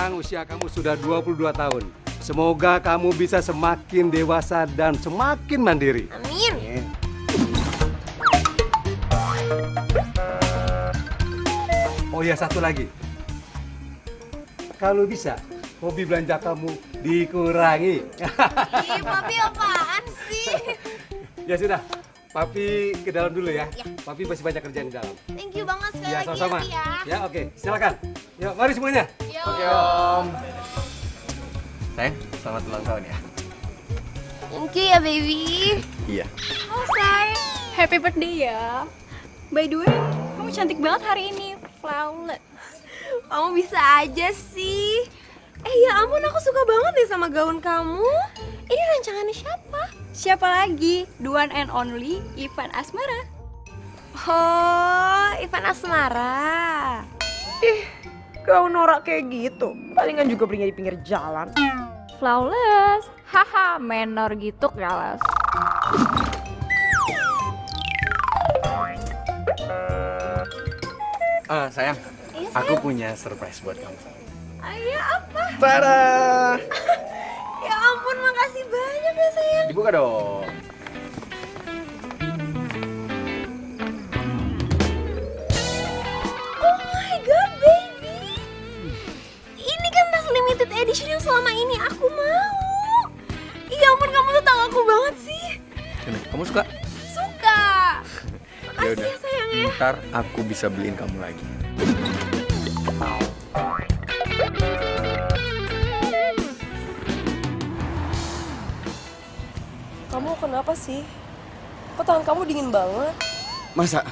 sekarang usia kamu sudah 22 tahun. Semoga kamu bisa semakin dewasa dan semakin mandiri. Amin. Oh ya, satu lagi. Kalau bisa, hobi belanja kamu dikurangi. Ih, Papi apaan sih? Ya sudah, Papi ke dalam dulu ya. Ya. Papi masih banyak kerjaan di dalam. Thank you banget sekali Ya, lagi sama-sama. ya, Pi ya. Ya, oke. Silakan. Yuk, mari semuanya. Yo. Oke Om. Sayang, selamat ulang tahun ya. Thank you ya, baby. Iya. Oh, say, happy birthday ya. By the way, kamu cantik banget hari ini, flawless. Kamu bisa aja sih. Ya ampun, aku suka banget deh sama gaun kamu. Ini rancangannya siapa? Siapa lagi? The one and only Ivan Asmara. Oh, Ivan Asmara. Gaun norak kayak gitu, palingan juga belinya di pinggir jalan. Flawless. Haha, menor gitu kelas. Sayang, Iya, aku punya surprise buat kamu. Ayo apa? Tada! Ya ampun, makasih banyak ya sayang. Dibuka dong. Oh my god, baby. Ini kan tas limited edition yang selama ini aku mau. Ya ampun, kamu tuh tahu aku banget sih. Ini, kamu suka? Suka. Makasih ya sayang ya. Ntar aku bisa beliin kamu lagi. Kamu kenapa sih? Kok tangan kamu dingin banget? Masa?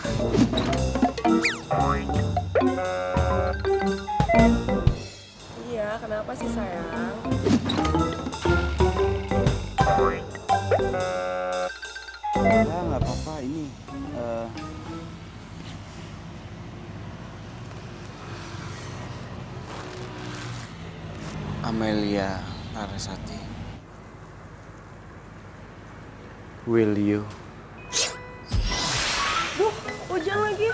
Iya, kenapa sih sayang? Ya nggak apa-apa ini. Amelia Larasati. Will you? Hujan lagi.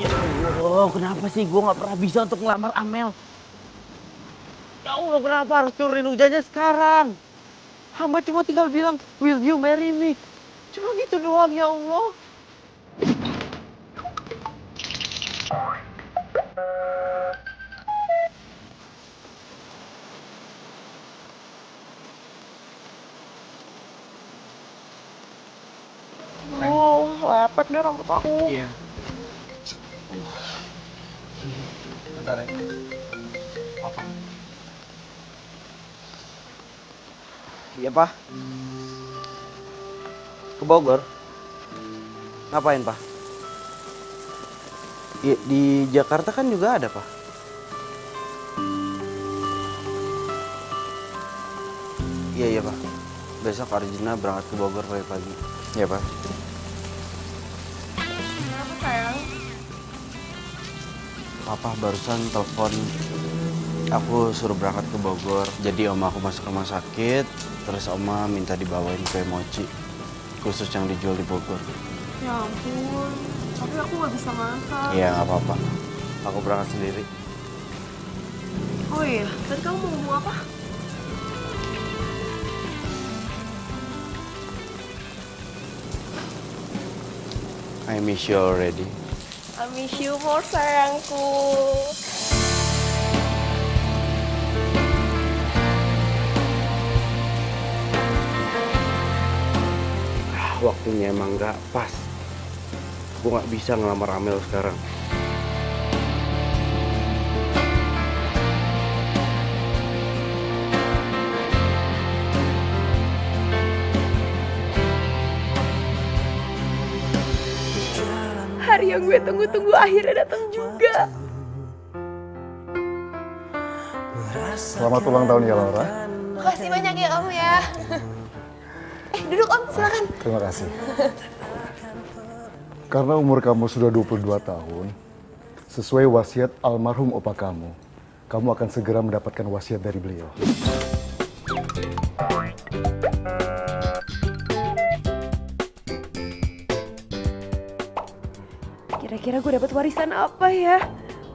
Ya Allah, kenapa sih gue nggak pernah bisa untuk ngelamar Amel? Ya Allah, kenapa harus turunin hujannya sekarang? Hamba cuma tinggal bilang, will you marry me? Cuma gitu doang ya Allah. Oh, lepek deh rambut aku. Iya. Bentar ya. Apa? Iya, Pak. Ke Bogor. Ngapain, Pak? Di Jakarta kan juga ada, Pak. Iya, Pak. Besok Arjuna berangkat ke Bogor pagi-pagi. Iya, Pak. Kenapa sayang? Papa barusan telepon. Aku suruh berangkat ke Bogor. Jadi oma aku masuk rumah sakit. Terus oma minta dibawain kue mochi. Khusus yang dijual di Bogor. Ya ampun, tapi aku nggak bisa makan. Iya, nggak apa-apa. Aku berangkat sendiri. Oh iya, tadi kamu mau ngomong apa? I miss you already. I miss you more sayangku. Waktunya emang nggak pas. Gue nggak bisa ngelamar Amel sekarang. Hari yang gue tunggu-tunggu akhirnya datang juga. Selamat ulang tahun ya Laura. Makasih banyak ya kamu ya. Duduk Om, silakan. Terima kasih. Karena umur kamu sudah 22 tahun, sesuai wasiat almarhum opa kamu akan segera mendapatkan wasiat dari beliau. Kira-kira gue dapat warisan apa ya?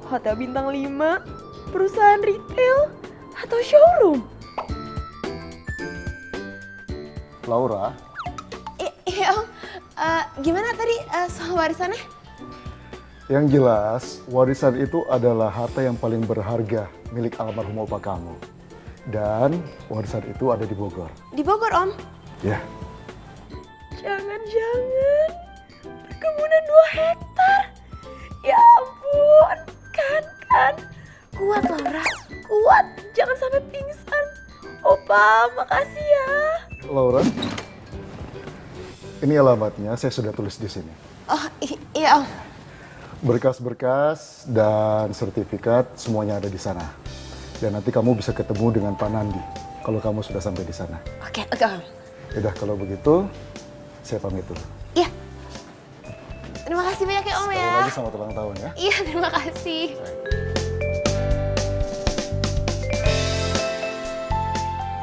hotel bintang 5, perusahaan retail, atau showroom? Laura, Iya Om, gimana tadi soal warisannya? yang jelas warisan itu adalah harta yang paling berharga milik almarhum opa kamu. Dan warisan itu ada di Bogor. Di Bogor Om. Ya, Jangan-jangan perkebunan 2 hektar. Ya ampun, kan. Kuat Laura, kuat. Jangan sampai pingsan. Opa, makasih ya. Laura, ini alamatnya saya sudah tulis di sini. Oh iya Om. Berkas-berkas dan sertifikat semuanya ada di sana. Dan nanti kamu bisa ketemu dengan Pak Nandi kalau kamu sudah sampai di sana. Oke Om. Yaudah, kalau begitu saya pamit dulu. Iya. Terima kasih banyak ya Om Sekali ya. lagi selamat ulang tahun ya. Iya, terima kasih.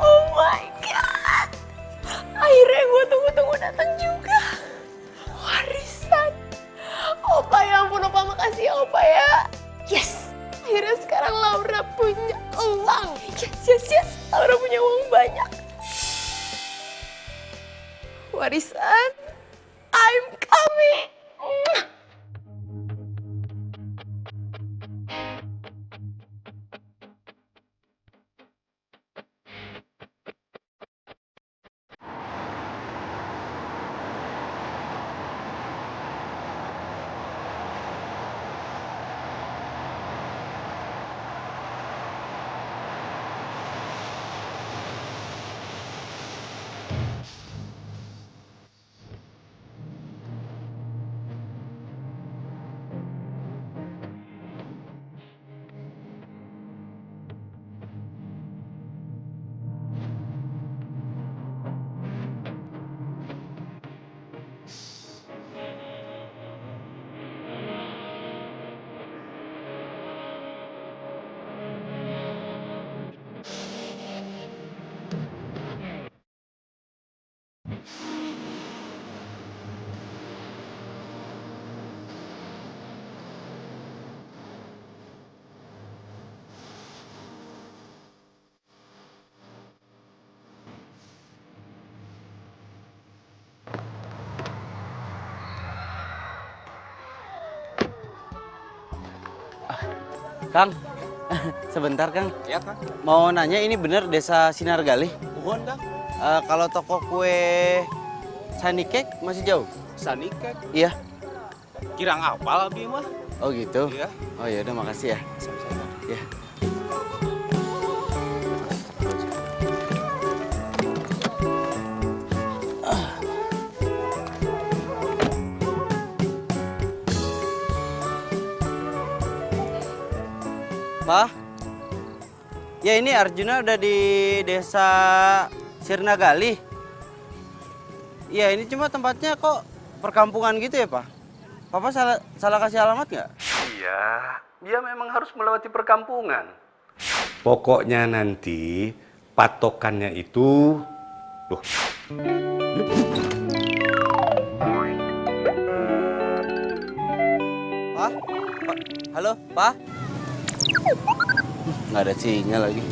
Oh my god. Akhirnya gue tunggu-tunggu datang juga. Warisan. Opa ya ampun, Opa makasih ya Opa ya. Yes. Akhirnya sekarang Laura punya uang. Yes. Laura punya uang banyak. Warisan. I'm coming. Kang, sebentar Kang. Ya Kang. Mau nanya ini bener desa Sinargali? Bukan Kang. Kalau toko kue Sunny Cake masih jauh? Sunny Cake. Iya. Kirang apal abi mah. Oh gitu? Iya. Oh ya udah makasih ya. Sama-sama. Ya. Pak, ya ini Arjuna udah di desa Sirnagali. Ya ini cuma tempatnya kok perkampungan gitu ya Pak? Papa salah kasih alamat nggak? Iya, dia memang harus melewati perkampungan. Pokoknya nanti patokannya itu... Loh, Pak? Halo, Pak? Nggak ada sinyal lagi.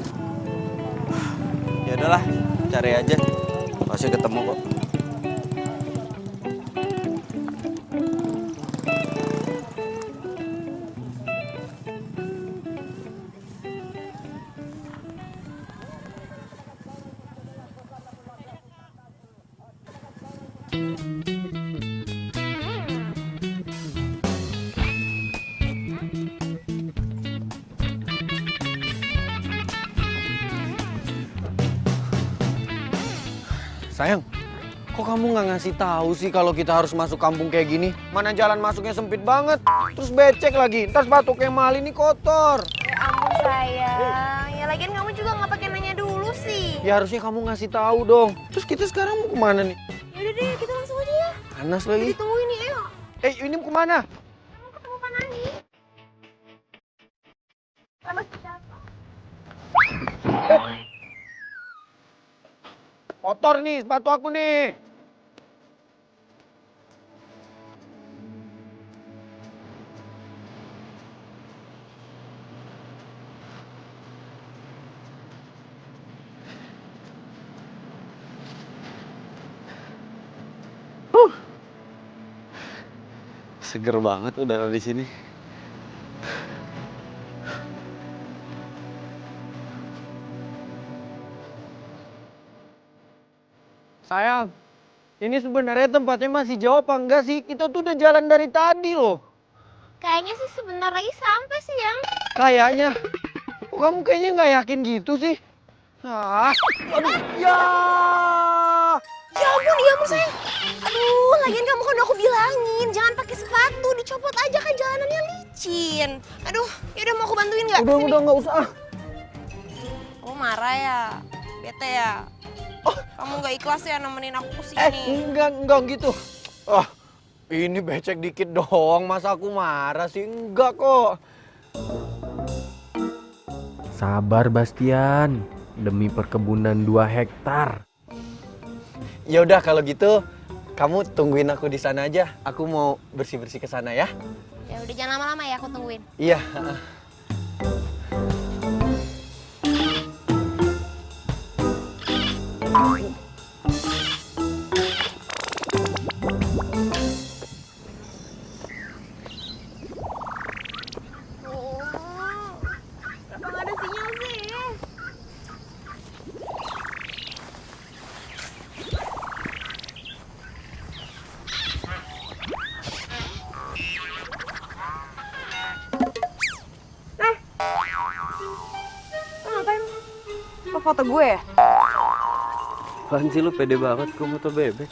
Ya udahlah, cari aja. Pasti ketemu kok. Sayang, kok kamu nggak ngasih tahu sih kalau kita harus masuk kampung kayak gini? Mana jalan masuknya sempit banget, terus becek lagi. Ntar sepatu Kemal ini kotor. Ya ampun sayang, ya lagian kamu juga nggak pakai nanya dulu sih. Ya harusnya kamu ngasih tahu dong. Terus kita sekarang mau kemana nih? Yaudah deh, kita langsung aja ya. Panas lagi. Ditungguin nih, ayo. Ini mau kemana? Mau ketemu Pak Nandi. Selamat siapa? Kotor nih sepatu aku nih. Seger banget udara di sini. Sayang, ini sebenarnya tempatnya masih jauh apa enggak sih? Kita tuh udah jalan dari tadi loh. Kayaknya sih sebentar lagi sampai sih, Yang. Kayaknya. Kok kamu kayaknya nggak yakin gitu sih? Ah, aduh, ya. Ya ampun sayang. Aduh, lagian kamu kan aku bilangin jangan pakai sepatu, dicopot aja kan jalanannya licin. Aduh, yaudah mau aku bantuin nggak? Sini. Udah nggak usah. Kamu marah ya? Bete ya? Kamu nggak ikhlas ya nemenin aku kesini? Enggak gitu. Ah, ini becek dikit doang, masa aku marah sih? Enggak kok. Sabar Bastian, demi perkebunan 2 hektar. Ya udah kalau gitu, kamu tungguin aku di sana aja. Aku mau bersih-bersih ke sana ya. Ya udah jangan lama-lama ya, aku tungguin. Iya. Kenapa nggak ada sinyal sih? Lo foto gue ya? Apaan sih lu pede banget gue foto bebek?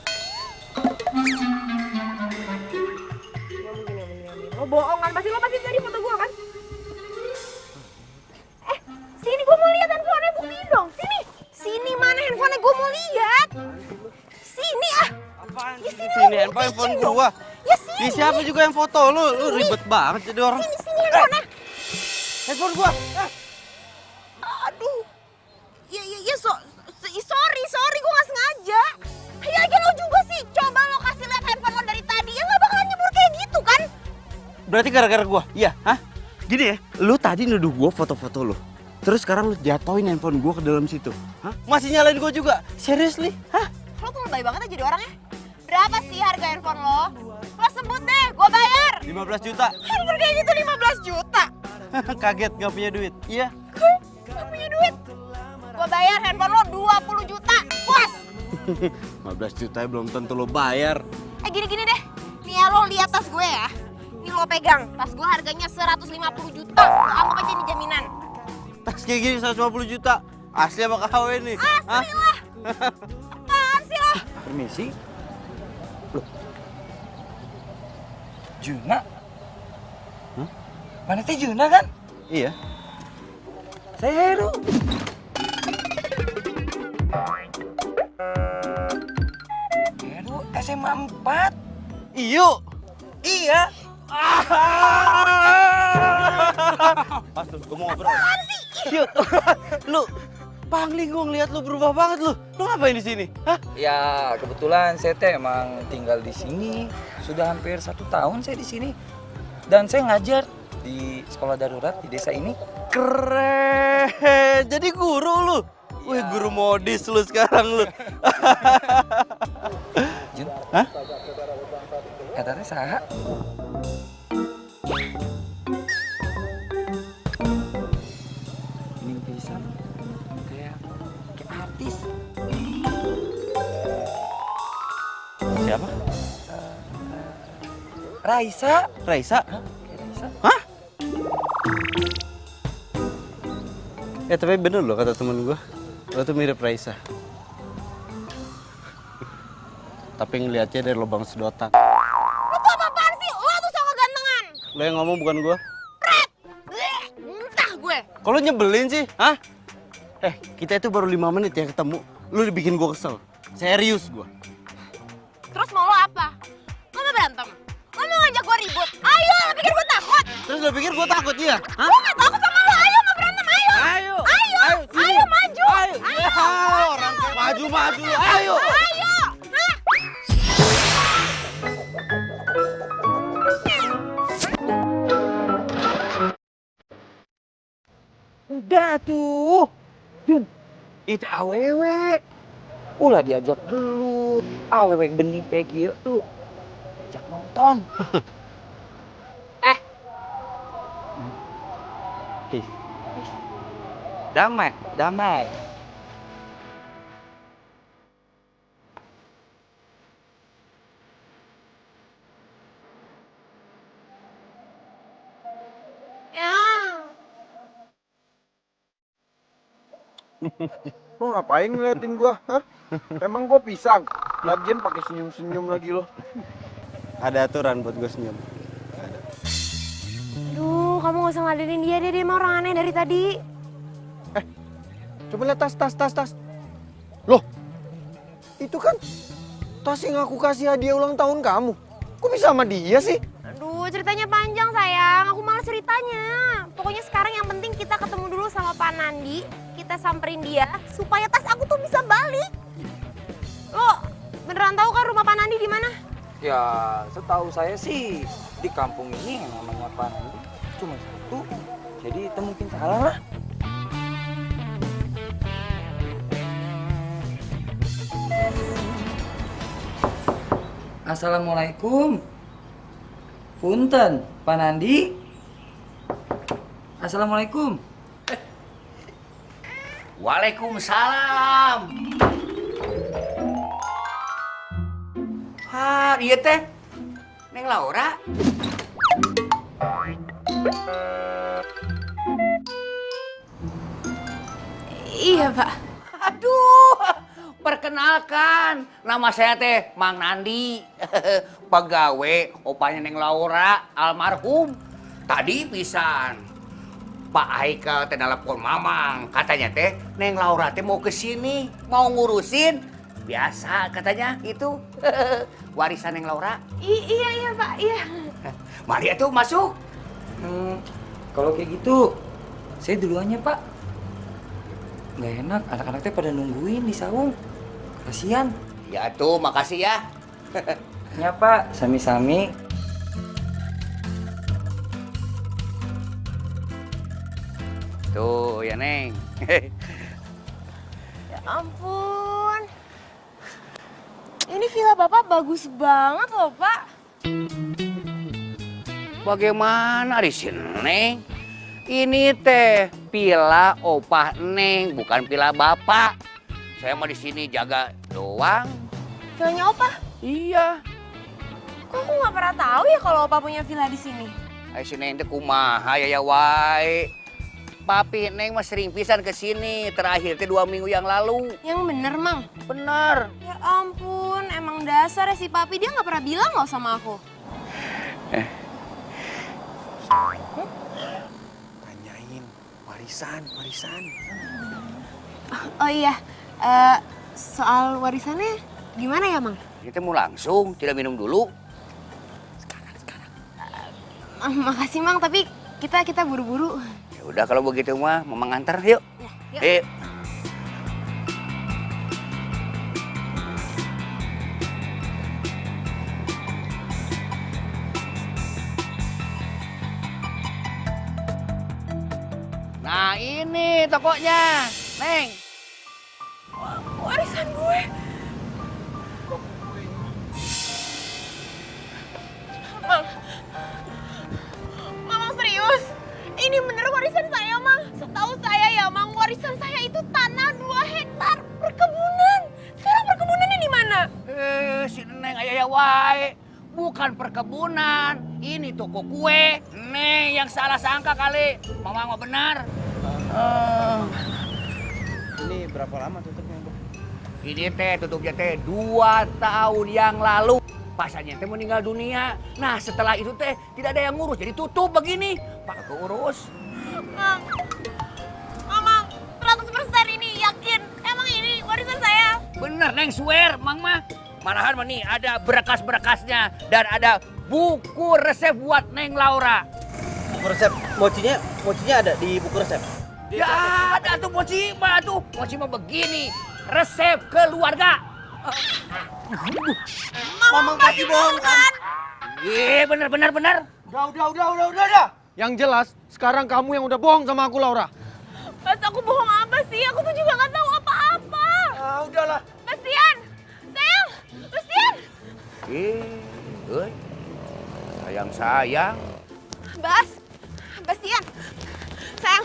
Lo bohong kan? Lo pasti tadi foto gue kan? Sini gue mau lihat handphonenya, buktiin dong. Sini mana handphonenya, gue mau lihat. Sini ah. Apaan Ya, sini sini lah, handphone buktiin gua. Ya sini. Di siapa juga yang foto lu? Lu ribet banget jadi orang. Sini handphonenya. Handphone gua. Aduh. Ya sorry gue gak sengaja. Ya lagi lo juga sih. Coba lo kasih lihat handphone lo dari tadi. Ya gak bakalan nyebur kayak gitu kan? Berarti gara-gara gua? Iya, hah? Gini ya, lu tadi nuduh gua foto-foto lu. Terus sekarang lu jatoin handphone gua ke dalam situ. Hah? Masih nyalain gua juga? Seriously? Hah? Lo tuh lebay banget aja jadi orangnya. Berapa sih harga handphone lo? Lo sebut deh, gue bayar. 15 juta. Handphone kayak gitu 15 juta. Kaget gak punya duit. Iya. Gak punya duit. Gue bayar handphone lo 20 juta. Puas. 15 juta belum tentu lo bayar. Gini deh. Nih ya lo lihat tas gue ya. Ini lo pegang. Tas gue harganya 150 juta. Lo anggap aja ini jaminan. Tas kayak gini 150 juta. Asli apa KW nih? Asli lah. Apaan sih lo? Permisi. Loh. Juna? Hah? Mana teh Juna kan? Iya. Saya Heru. Heru SMA 4. Iyo. Iya. Pas tuh, gue mau ngobrol. Yuk, lu pangling gue ngeliat lu berubah banget lu. Lu ngapain di sini? Hah? Ya kebetulan saya teh emang tinggal di sini sudah hampir 1 tahun saya di sini dan saya ngajar di sekolah darurat di desa ini. Keren. Jadi guru lu. Wih, guru modis lu sekarang lu. Jun, Hah? katanya saha? Ini bisa kayak artis. Siapa? Raisa. Raisa? Raisa. Hah? Ya tapi bener loh kata temen gue. Lo tuh mirip Raisa. Tapi ngeliatnya dari lubang sedotan. Lo tuh apa-apaan sih? Lo tuh sok kegantengan. Lo yang ngomong bukan gue. Bleh, muntah gue. Kalau nyebelin sih, hah? Kita itu baru 5 menit ya ketemu. Lu udah bikin gue kesel. Serius gue. Terus mau lo apa? Lo mau berantem? Lo mau ngajak gue ribut? Ayo, lo pikir gue takut? Terus lo pikir gue takut ya? Hah? Gue gak takut sama lo. Ayo mau berantem, ayo. Ayo, Ayo, sini. maju. Ayo, Ayo, orang kayak maju, ayo. Ayo. Hah? Udah tuh. Jun, itu awewe. Ulah diajak dulu. Awewe benih kayak gitu. Ajak nonton. Peace. Damai, damai. Lo ngapain ngeliatin gua? Hah? Emang gua pisang? Lagian pakai senyum-senyum lagi lo. Ada aturan buat gue senyum. Aduh, kamu gak usah ngadenin dia deh, dia emang orang aneh dari tadi. Coba lihat tas. Loh, itu kan tas yang aku kasih hadiah ulang tahun kamu. Kok bisa sama dia sih? Aduh, ceritanya panjang sayang, aku malas ceritanya. Pokoknya sekarang yang penting kita ketemu dulu sama Pak Nandi, kita samperin dia supaya tas aku tuh bisa balik. Lo beneran tahu kan rumah Pak Nandi di mana? Ya, setahu saya sih di kampung ini yang namanya Pak Nandi cuma satu. Jadi itu mungkin salah lah. Assalamualaikum. Punten, Pak Nandi. Assalamualaikum. Waalaikumsalam. Iya teh. Neng Laura. Iya, Pak. Aduh, perkenalkan. Nama saya teh Mang Nandi. Pegawai opanya Neng Laura, almarhum. Tadi pisan Pak Haikal teh nelpon Mamang. Katanya teh Neng Laura teh mau kesini, mau ngurusin. Biasa katanya itu warisan Neng Laura. Iya, Pak, iya. Mari atuh masuk. Kalau kayak gitu, saya duluannya Pak. Nggak enak, anak-anaknya pada nungguin di saung. Kasihan. Ya tuh, makasih ya. Ya Pak, sami-sami. Tuh ya Neng. Ya ampun. Ini villa Bapak bagus banget loh, Pak. Bagaimana di sini Neng? Ini teh pila opah Neng, bukan pila Bapak. Saya mau di sini jaga doang. Villanya Opa? Iya. Kok aku nggak pernah tahu ya kalau Opa punya villa di sini? Ayo si Neng teh kumaha ya wae. Papi Neng mah sering pisan ke sini, terakhir teh 2 minggu yang lalu. Yang bener, Mang? Bener. Ya ampun, emang dasar ya si Papi, dia nggak pernah bilang loh sama aku. Tanyain warisan. Oh iya, soal warisannya gimana ya, Mang? Kita mau langsung, tidak minum dulu. Makasih, Mang, tapi kita buru-buru. Ya udah kalau begitu mah, Mamang nganter yuk. Yuk. Yuk. Nah ini tokonya, Neng. Warisan gue. Mang serius? Ini bener warisan saya, Mang. Setahu saya ya, Mang, warisan saya itu tanah 2 hektar perkebunan. Sekarang perkebunannya di mana? Si Neng ayah wae. Bukan perkebunan, ini toko kue. Neng yang salah sangka kali. Mama mah benar. Ini berapa lama tutupnya, Bang? Ini teh tutupnya teh 2 tahun yang lalu. Pasarnya teh meninggal dunia. Nah setelah itu teh tidak ada yang ngurus, jadi tutup begini. Pak keurus. Mang, 100% ini yakin. Emang ini warisan saya? Bener Neng swear, Mang mah. Malahan mah nih ada berkas-berkasnya dan ada buku resep buat Neng Laura. Buku resep, mochinya ada di buku resep. Ya ada tuh mochi mah tuh. Mochi mah begini, resep keluarga. Mamang pasti bohong kan? Iya bener. Udah. Yang jelas, sekarang kamu yang udah bohong sama aku, Laura. Mas, aku bohong apa sih? Aku tuh juga nggak tahu apa-apa. Udahlah. Bastian, sayang, Bastian. Sayang. Bastian, sayang,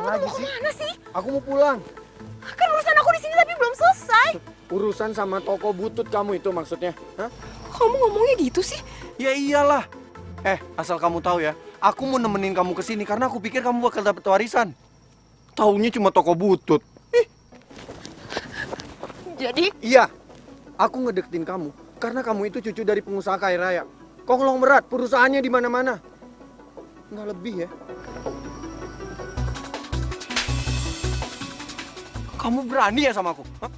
Kamu tuh mau kemana sih? Aku mau pulang. Kan urusan aku di sini tapi belum selesai. Urusan sama toko butut kamu itu maksudnya? Hah? Kamu ngomongnya gitu sih? Ya iyalah. Asal kamu tahu ya, aku mau nemenin kamu ke sini karena aku pikir kamu bakal dapat warisan. Taunya cuma toko butut. Jadi? Iya, aku ngedeketin kamu karena kamu itu cucu dari pengusaha kaya raya. Konglomerat, perusahaannya di mana-mana. Nggak lebih ya. Kamu berani ya sama aku? Hah?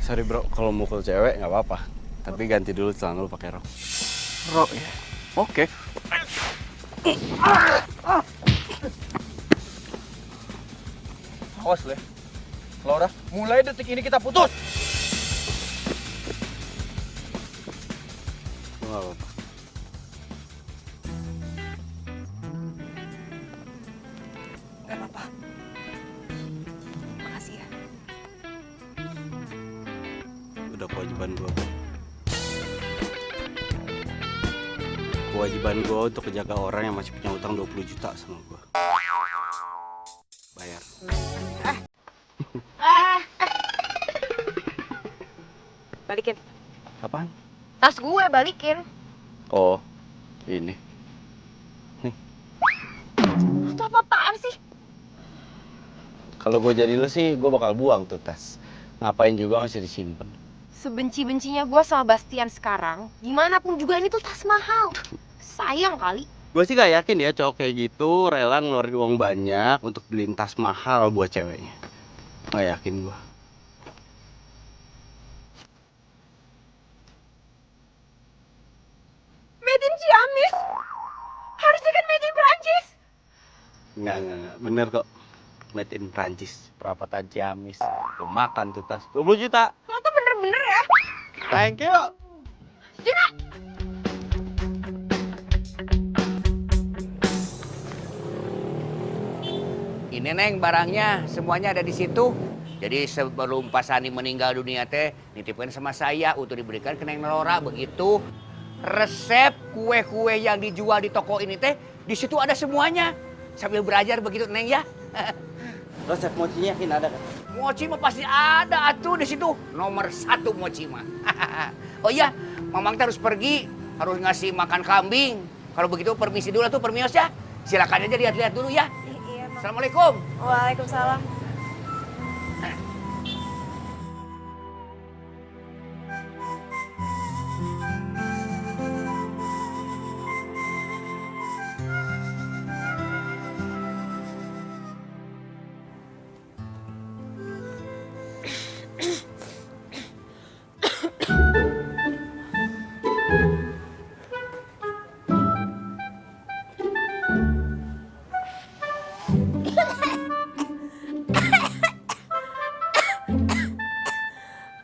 Sorry bro, kalau mukul cewek nggak apa-apa. Tapi ganti dulu celana lu pakai rok. Rok ya? Oke. Awas Le. Laura, mulai detik ini kita putus. Lu nggak apa-apa. Gak apa-apa. Makasih ya. Udah kewajiban gua. Kewajiban gua untuk menjaga orang yang masih punya utang 20 juta sama gua. Bayar. Balikin. Apaan? Tas gue balikin. Oh, ini. Itu apa-apaan sih? Kalau gue jadi lu sih, gue bakal buang tuh tas. Ngapain juga masih disimpan. Sebenci-bencinya gue sama Bastian sekarang, gimana pun juga ini tuh tas mahal. Sayang kali. Gue sih gak yakin ya cowok kayak gitu rela ngeluarin uang banyak untuk beliin tas mahal buat ceweknya. Gak yakin gue. Made in Ciamis. Harusnya kan made in Perancis. Enggak. Bener kok. Made in Prancis. Perapatan Ciamis. Tuh makan tuh tas. 20 juta. Lo tuh bener-bener ya. Thank you. Jina. Ini Neng barangnya, semuanya ada di situ. Jadi sebelum Pak Sani meninggal dunia teh, nitipkan sama saya untuk diberikan ke Neng Laura begitu. Resep kue-kue yang dijual di toko ini teh, di situ ada semuanya. Sambil belajar begitu Neng ya. Resep mochinya yakin ada kan? Mochi mah pasti ada atuh di situ. Nomor 1 mochi mah. Oh iya, Mamang teh harus pergi, harus ngasih makan kambing. Kalau begitu permisi dulu tuh permios ya. Silakan aja lihat-lihat dulu ya. Iya, Bang. Assalamualaikum. Waalaikumsalam.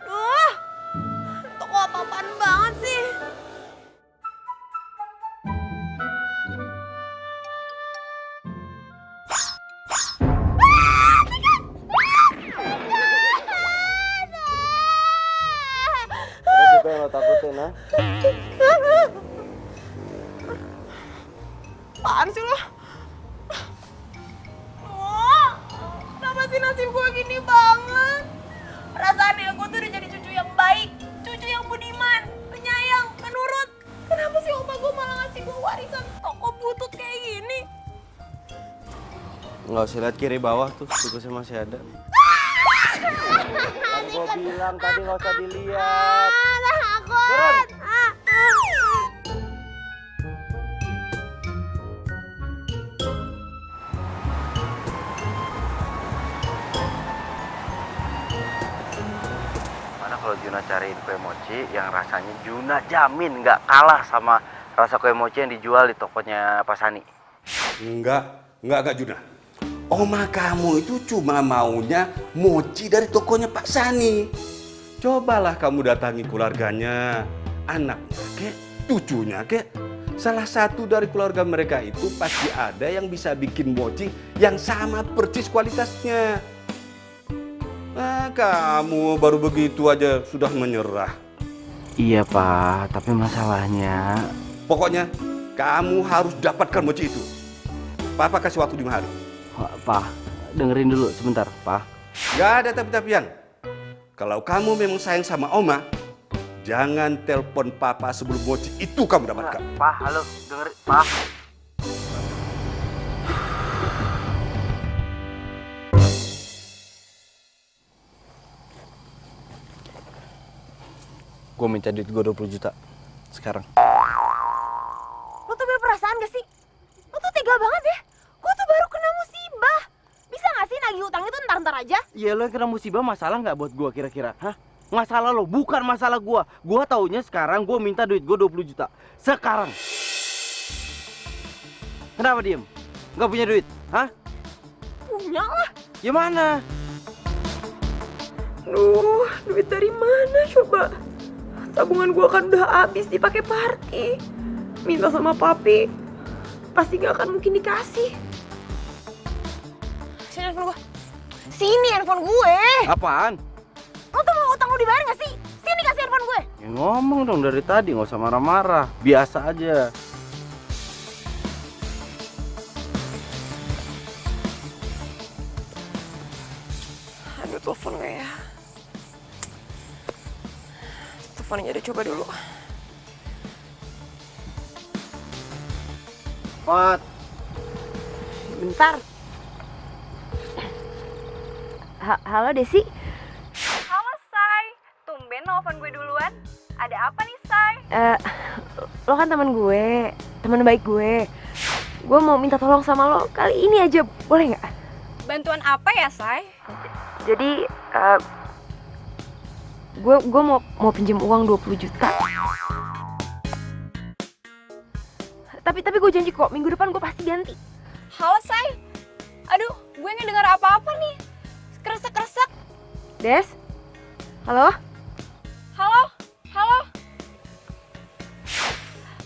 Duh, toko apa-apaan banget sih. Ada juga yang lo takutin, ha? Apaan sih lo? Oh, kenapa sih nasib gue gini banget? Perasaannya gue tuh udah jadi cucu yang baik, cucu yang budiman, penyayang, penurut. Kenapa sih opa gue malah ngasih gue warisan toko butut kayak gini? Nggak usah lihat kiri bawah tuh, tikusnya masih ada. Kan gue bilang tadi nggak usah dilihat. Takut. Mana kalau Juna cariin kue mochi yang rasanya Juna jamin nggak kalah sama rasa kue mochi yang dijual di tokonya Pak Sani. Enggak Juna. Oma kamu itu cuma maunya mochi dari tokonya Pak Sani. Cobalah kamu datangi keluarganya, anaknya kek, cucunya kek. Salah satu dari keluarga mereka itu pasti ada yang bisa bikin mochi yang sama persis kualitasnya. Nah, kamu baru begitu aja sudah menyerah. Iya Pak, tapi masalahnya... Pokoknya kamu harus dapatkan mochi itu. Papa kasih waktu 5 hari. Pak, dengerin dulu sebentar, Pak. Gak ada tapi-tapian. Kalau kamu memang sayang sama Oma, jangan telepon Papa sebelum mochi itu kamu dapatkan. Pak, halo, dengerin, Pak. Gue minta duit gue 20 juta. Sekarang. Lo tuh berperasaan gak sih? Lo tuh tega banget ya. Gue tuh baru kena musibah. Bisa gak sih nagih utang itu ntar-ntar aja? Iya, lo yang kena musibah masalah nggak buat gua kira-kira? Hah? Masalah lo, bukan masalah gua. Gua taunya sekarang gua minta duit gua 20 juta. Sekarang. Kenapa diem? Nggak punya duit? Hah? Punya lah. Ya mana? Duh, duit dari mana coba? Tabungan gua kan udah habis dipakai party. Minta sama papi, pasti gak akan mungkin dikasih. Sini handphone gue. Sini handphone gue. Apaan? Lo tuh mau utang lo dibayar gak sih? Sini kasih handphone gue. Ya ngomong dong dari tadi, nggak usah marah-marah. Biasa aja. Aduh, telepon gak ya? Teleponnya deh, coba dulu. Pat. Bentar. Halo Desi. Halo, Say. Tumben nelfon gue duluan. Ada apa nih, Say? Lo kan teman gue, teman baik gue. Gue mau minta tolong sama lo kali ini aja, boleh nggak? Bantuan apa ya, Say? Jadi gue mau pinjam uang 20 juta. Tapi gue janji kok minggu depan gue pasti ganti. Halo, Say. Aduh, gue nggak dengar apa-apa nih. Kresek-kresek. Des? Halo? Halo? Halo?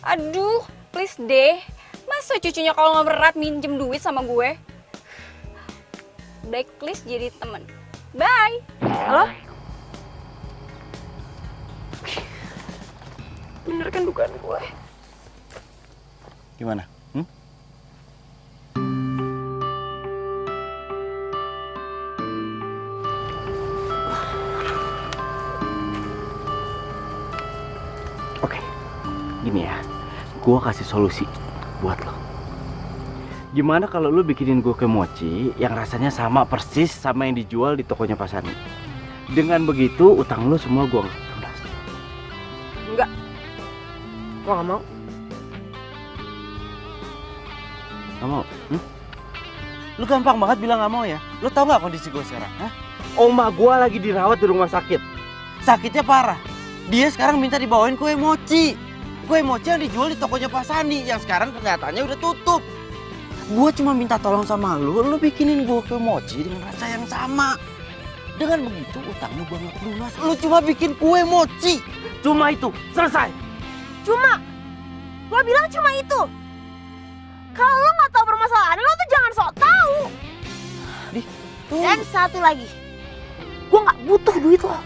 Aduh, please deh. Masa cucunya kalau nggak berat minjem duit sama gue? Baik, please jadi temen. Bye. Halo? Bener kan dugaan gue? Gimana? Oke, gini ya, gue kasih solusi buat lo. Gimana kalau lu bikinin gue mochi yang rasanya sama persis sama yang dijual di tokonya Pak Sani? Dengan begitu utang lu semua gue lunas. Enggak. Gue gak mau. Gak mau? Lu gampang banget bilang gak mau ya? Lu tau gak kondisi gue sekarang? Hah? Oma gue lagi dirawat di rumah sakit. Sakitnya parah. Dia sekarang minta dibawain kue mochi. Kue mochi yang dijual di tokonya Pak Sani yang sekarang kenyataannya udah tutup. Gue cuma minta tolong sama lu bikinin gue kue mochi dengan rasa yang sama. Dengan begitu utang lu banget lunas. Lu cuma bikin kue mochi. Cuma itu, selesai. Cuma? Gue bilang cuma itu. Kalau lo gak tahu permasalahan lo tuh jangan sok tahu. Dan satu lagi, gue gak butuh duit lo.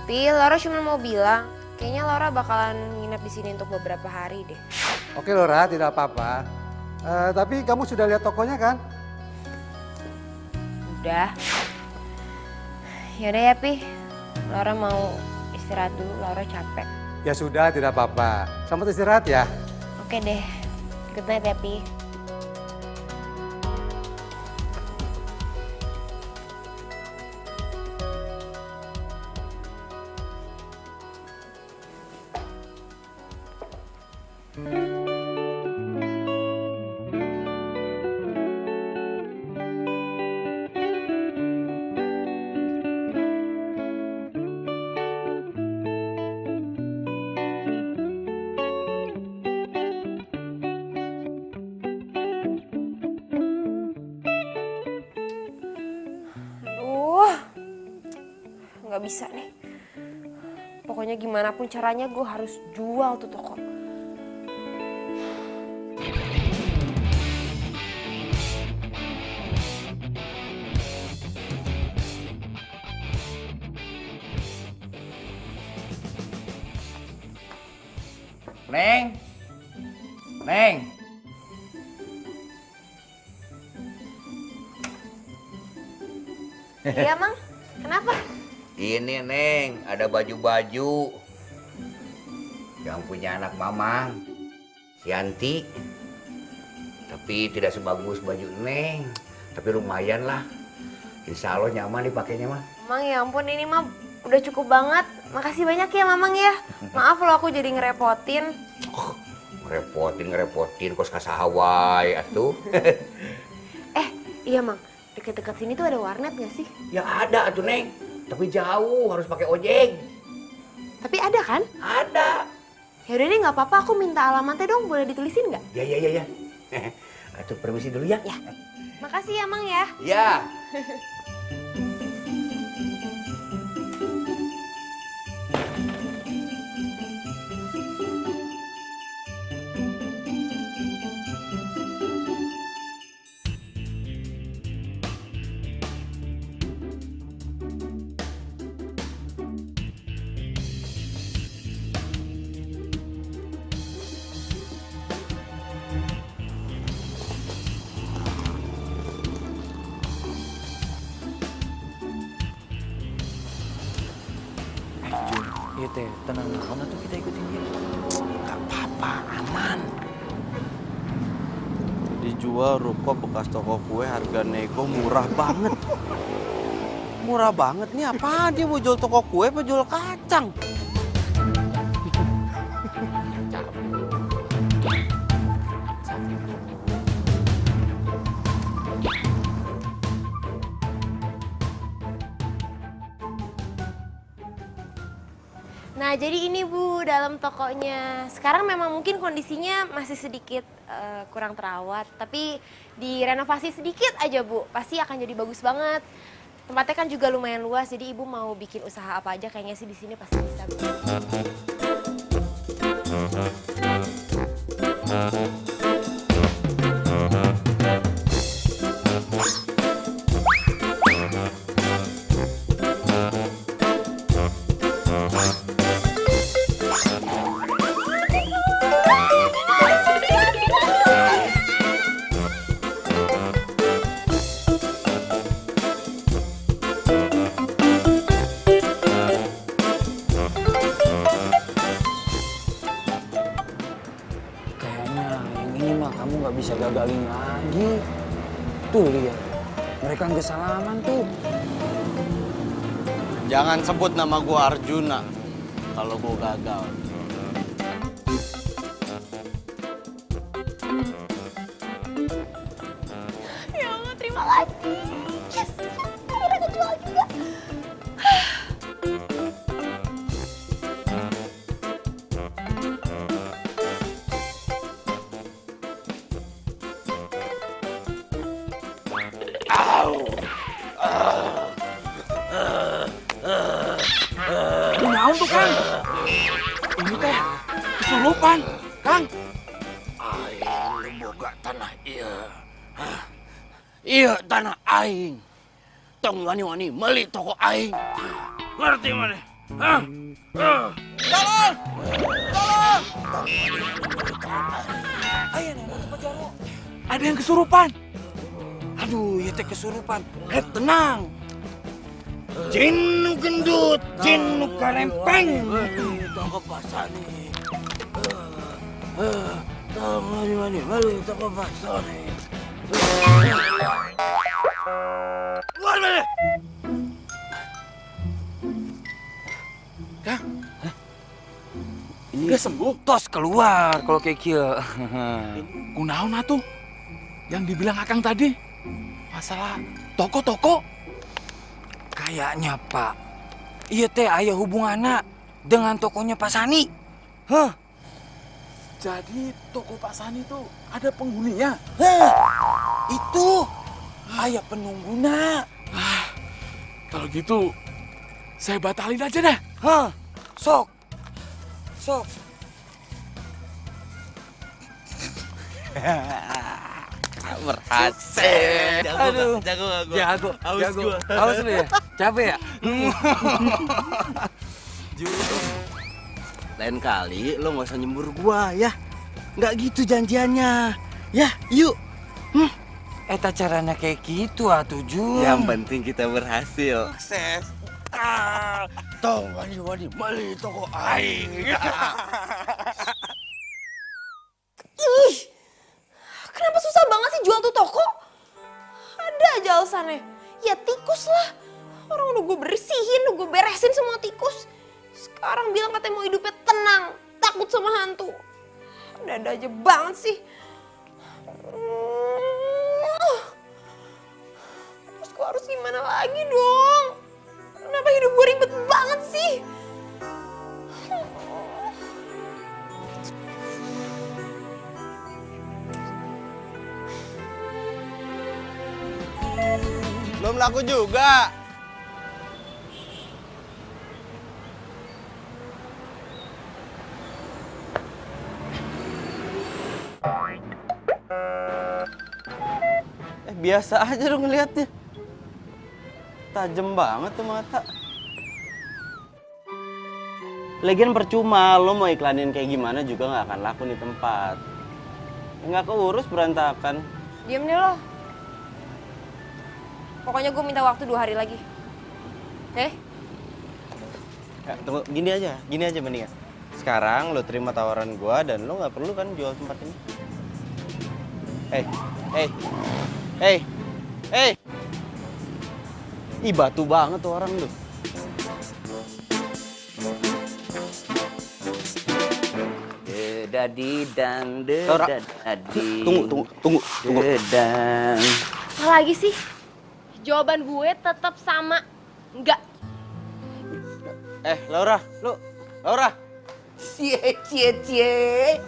Pi, Laura cuma mau bilang, kayaknya Laura bakalan nginep di sini untuk beberapa hari deh. Oke Laura, tidak apa-apa. Tapi kamu sudah lihat tokonya kan? Udah. Yaudah ya Pi, Laura mau istirahat dulu, Laura capek. Ya sudah, tidak apa-apa. Selamat istirahat ya. Oke deh, good night ya Pi. Nggak bisa nih. Pokoknya gimana pun caranya gue harus jual tuh toko. Neng. Neng. Iya, Mang. Kenapa? Ini Neng, ada baju-baju yang punya anak Mamang, si Yanti. Tapi tidak sebagus baju Neng, tapi lumayan lah. Insya Allah nyaman dipakainya mah. Mang, ya ampun, ini mah udah cukup banget. Makasih banyak ya, Mamang ya. Maaf loh aku jadi ngerepotin. Ngerepotin, kos kasahawai atuh. Iya, Mang. Deket-deket sini tuh ada warnet gak sih? Ya ada atuh Neng, tapi jauh, harus pakai ojek. Tapi ada kan? Ada. Ya udah deh, nggak apa-apa. Aku minta alamatnya dong. Boleh ditulisin nggak? Ya. Atuh permisi dulu ya. Ya. Makasih ya, Mang ya. Ya. Iya teh, tenang naon tuh kita ikutin dia. Gak apa-apa, aman. Dijual ruko bekas toko kue harga nego murah banget. Murah banget nih, apa dia mau jual toko kue apa jual kacang? Nah, jadi ini Bu, dalam tokonya. Sekarang memang mungkin kondisinya masih sedikit kurang terawat, tapi direnovasi sedikit aja Bu, pasti akan jadi bagus banget. Tempatnya kan juga lumayan luas, jadi Ibu mau bikin usaha apa aja kayaknya sih di sini pasti bisa Bu. Kamu nggak bisa gagalin lagi. Tuh lihat, mereka nggak salaman tuh. Jangan sebut nama gua Arjuna kalau gua gagal. Ya Allah, terima kasih. Yes, akhirnya kejual juga. Naon tuh Kang? Ini teh kesurupan, Kang. Aing boga tanah ieu. Iya tanah aing. Tong wani-wani meuli toko aing. Ngerti mana? Hah? Tolong! Tolong! Ayo nih, Jaro. Ada yang kesurupan. Aduh, ya teh kesurupan. Tenang. Jin nu gendut, jin nu karempeng. Toko pasani. Tong wani-wani meuli toko pasani. Keluar mana? Kang? Ini udah sembuh? Tos keluar kalau kayak gitu. Kunaon atuh? Yang dibilang Akang tadi? Masalah toko-toko? Kayaknya Pak, iya teh aya hubunganna dengan tokonya Pak Sani. Hah? Jadi toko Pak Sani tuh ada penghuninya? Itu aya penungguna. Kalau gitu, saya batalin aja dah. Hah? Sok. Sok. Berhasil. Aduh. Jago. Awas lu ya. Capek ya? Lain kali lo nggak usah nyembur gua ya. Nggak gitu janjiannya. Ya, yuk. Eta caranya kayak gitu atuh Jun. Yang penting kita berhasil. Sukses. Tong wani beli toko aing. Ih, kenapa susah banget sih jual tuh toko? Ada aja alasannya. Ya tikus lah. Orang udah gue bersihin, udah gue beresin semua tikus. Sekarang bilang katanya mau hidupnya tenang, takut sama hantu. Ada aja banget sih. Terus gue harus gimana lagi dong? Kenapa hidup gue ribet banget sih? Belum laku juga. Biasa aja dong ngeliatnya. Tajem banget tuh mata. Lagian percuma, lo mau iklanin kayak gimana juga nggak akan laku di tempat. Nggak keurus berantakan. Diam deh lo. Pokoknya gue minta waktu 2 hari lagi. Oke? Ya, tunggu, gini aja mendingan. Sekarang lo terima tawaran gua dan lo nggak perlu kan jual tempat ini. Hei. Ih, batu banget tuh orang tuh. Dadi dang dadi. Tunggu. Dedang. Apa lagi sih? Jawaban gue tetap sama. Enggak. Laura. Cie.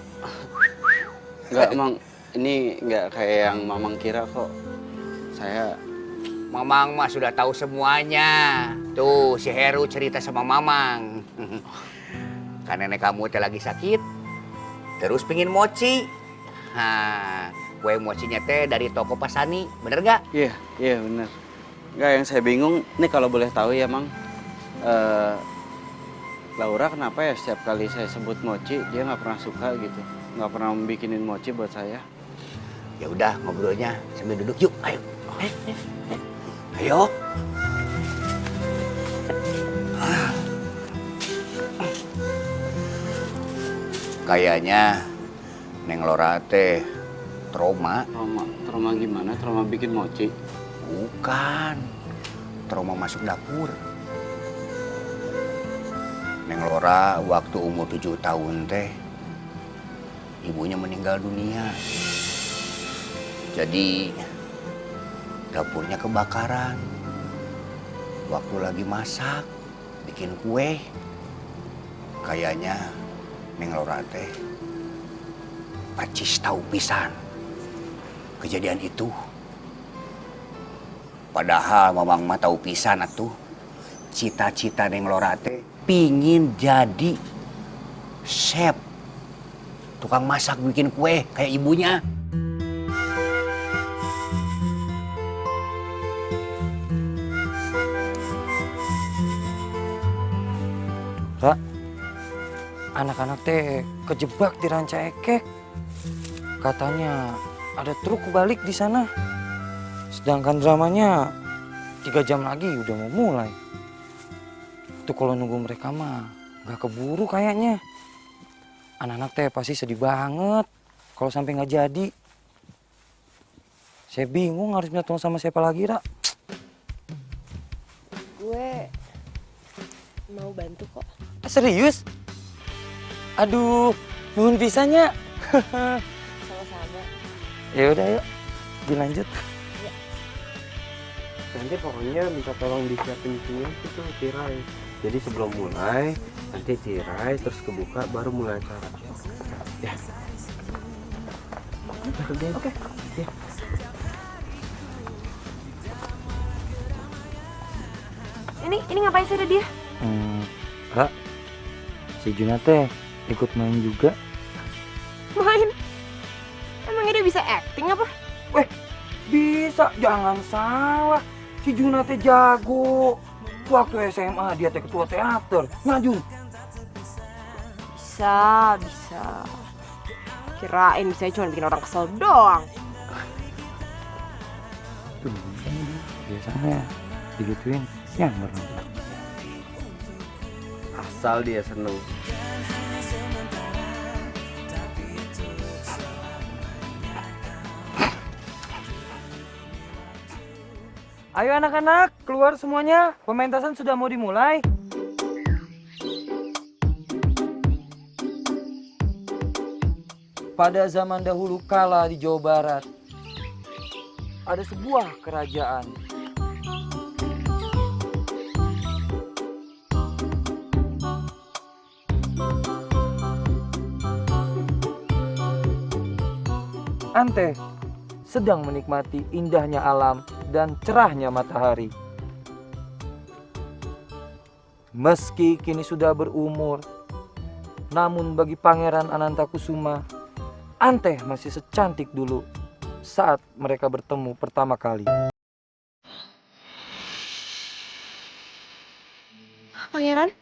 Enggak, Mang. Ini enggak kayak yang Mamang kira kok. Mamang mah sudah tahu semuanya. Tuh, si Heru cerita sama Mamang. Kan nenek kamu teh lagi sakit. Terus pingin mochi. Nah, kue mochinya teh dari toko Pasani. Bener gak? Iya bener. Enggak, yang saya bingung, nih kalau boleh tahu ya, Mang. Laura kenapa ya setiap kali saya sebut mochi, dia nggak pernah suka gitu. Nggak pernah bikinin mochi buat saya. Ya udah, ngobrolnya sambil duduk yuk. Ayo. Kayaknya Neng Laura teh trauma. Trauma gimana? Trauma bikin mochi? Bukan. Trauma masuk dapur. Neng Laura waktu umur 7 tahun teh ibunya meninggal dunia. Jadi dapurnya kebakaran. Waktu lagi masak, bikin kue. Kayaknya Neng Laura teh percis tahu pisan kejadian itu. Padahal Mamang mah tahu pisan atuh. Cita-cita Neng Laura teh pingin jadi chef. Tukang masak bikin kue kayak ibunya. Ra, anak-anak teh kejebak di ranca ekek. Katanya ada truk balik di sana. Sedangkan dramanya 3 jam lagi udah mau mulai. Itu kalau nunggu mereka mah nggak keburu kayaknya. Anak-anak teh pasti sedih banget kalau sampai nggak jadi. Saya bingung harus minta tolong sama siapa lagi, Ra. Gue mau bantu kok. Serius? Aduh, nuhun pisahnya. Sama-sama. Ya udah yuk, dilanjut. Nanti pokoknya minta tolong disiapin isinya itu tirai. Jadi sebelum mulai, nanti tirai terus kebuka baru mulai acara. Ya. Oke. Ya. Ini ngapain sih ada dia? Ra, si Juna teh ikut main juga. Main? Emangnya dia bisa acting apa? Bisa, jangan salah. Si Juna teh jago. Waktu SMA dia teh ketua teater. Nah Jun. Bisa, bisa. Kirain bisa cuma bikin orang kesel doang. Biasanya digituin yang berenang. Asal dia seneng. Ayo anak-anak, keluar semuanya. Pementasan sudah mau dimulai. Pada zaman dahulu kala di Jawa Barat, ada sebuah kerajaan. Ante sedang menikmati indahnya alam dan cerahnya matahari. Meski kini sudah berumur, namun bagi Pangeran Anantakusuma, Ante masih secantik dulu saat mereka bertemu pertama kali. Pangeran?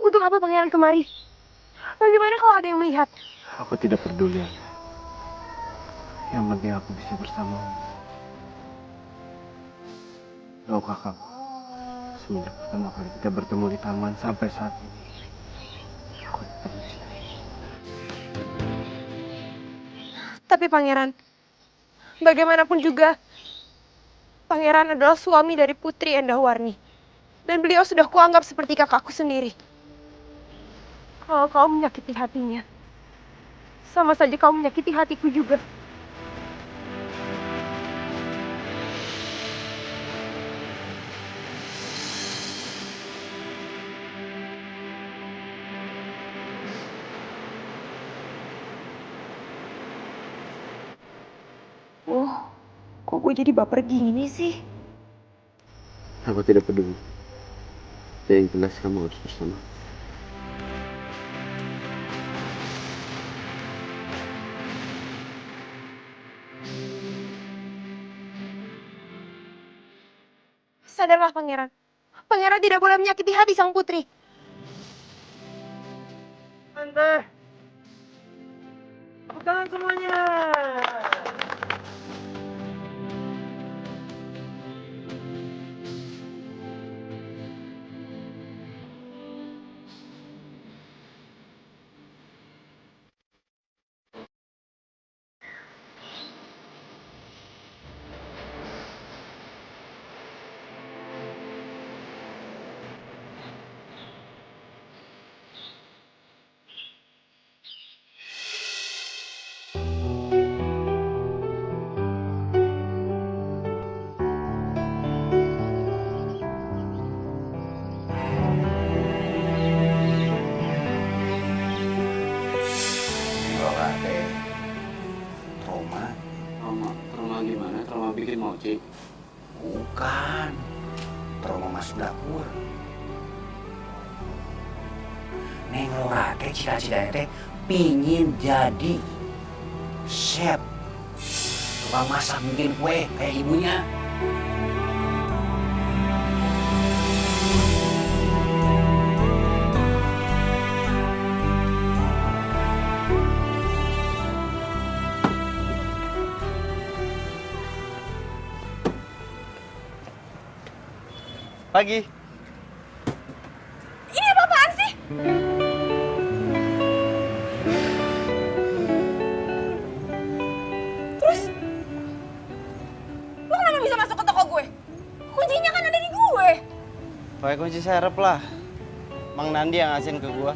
Untuk apa pangeran kemari? Bagaimana kalau ada yang melihat? Aku tidak peduli. Yang penting aku bisa bersamamu. Tahukah kamu, semenjak pertama kali kita bertemu di taman sampai saat ini, aku tetap mencintai. Tapi pangeran, bagaimanapun juga, pangeran adalah suami dari Putri Endahwarni. Dan beliau sudah kuanggap seperti kakakku sendiri. Kalau kau menyakiti hatinya, sama saja kau menyakiti hatiku juga. Oh, kok gue jadi baper gini sih? Aku tidak peduli. Yang jelas kamu harus bersama. Sadarlah pangeran. Pangeran tidak boleh menyakiti hati sang putri. Ante, tepuk tangan semuanya. Trauma gimana? Trauma bikin mochi? Bukan. Trauma masuk dapur. Neng Lora teh cita-citanya teh pingin jadi chef. Tukang masak bikin kue kayak ibunya. Pagi. Ini apa-apaan sih? Terus, lo kenapa bisa masuk ke toko gue? Kuncinya kan ada di gue. Pakai kunci serep lah. Mang Nandi yang ngasihin ke gua.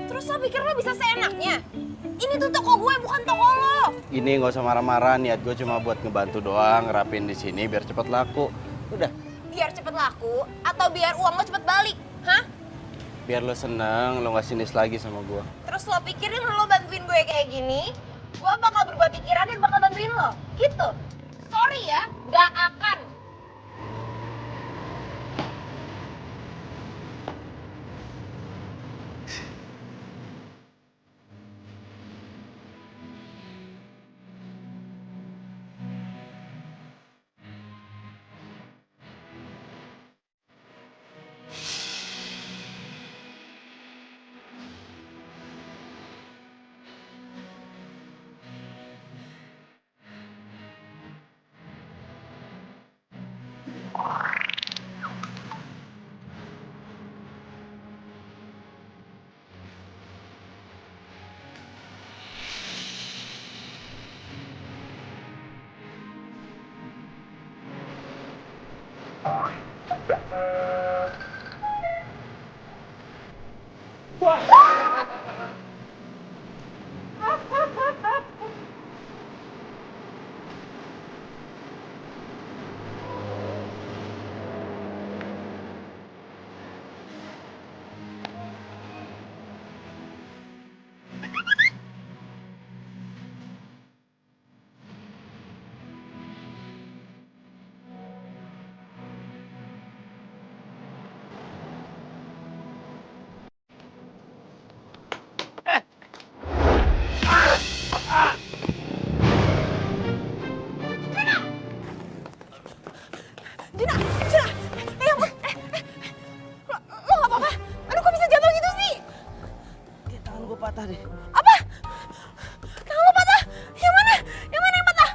Terus lo pikir lo bisa seenaknya? Ini tuh toko gue, bukan toko lo. Ini nggak usah marah-marah, niat gue cuma buat ngebantu doang, ngerapin di sini biar cepet laku. Udah. Biar cepet laku atau biar uang lo cepet balik? Hah? Biar lo seneng, lo nggak sinis lagi sama gua. Terus lo pikir dengan lo bantuin gue kayak gini, gue bakal berubah pikiran dan bakal bantuin lo? Gitu? Sorry ya, gak akan. Juna, Juna, ya ampun, lo gak apa-apa? Aduh, kok bisa jatuh gitu sih? Tangan gue patah deh. Apa? Tangan lo patah? Yang mana? Yang mana yang patah?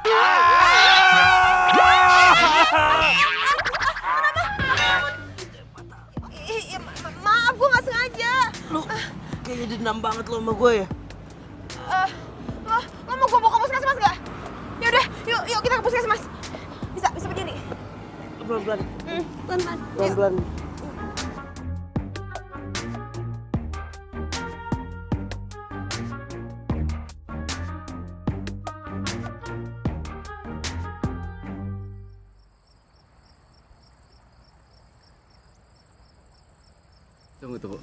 Maaf, gue gak sengaja. Lu kayaknya dendam banget lo sama gue ya. Lo mau gue bawa ke puskesmas gak? Yaudah, yuk kita ke puskesmas. Bisa berdiri. Pelan-pelan. Pelan-pelan. Pelan-pelan.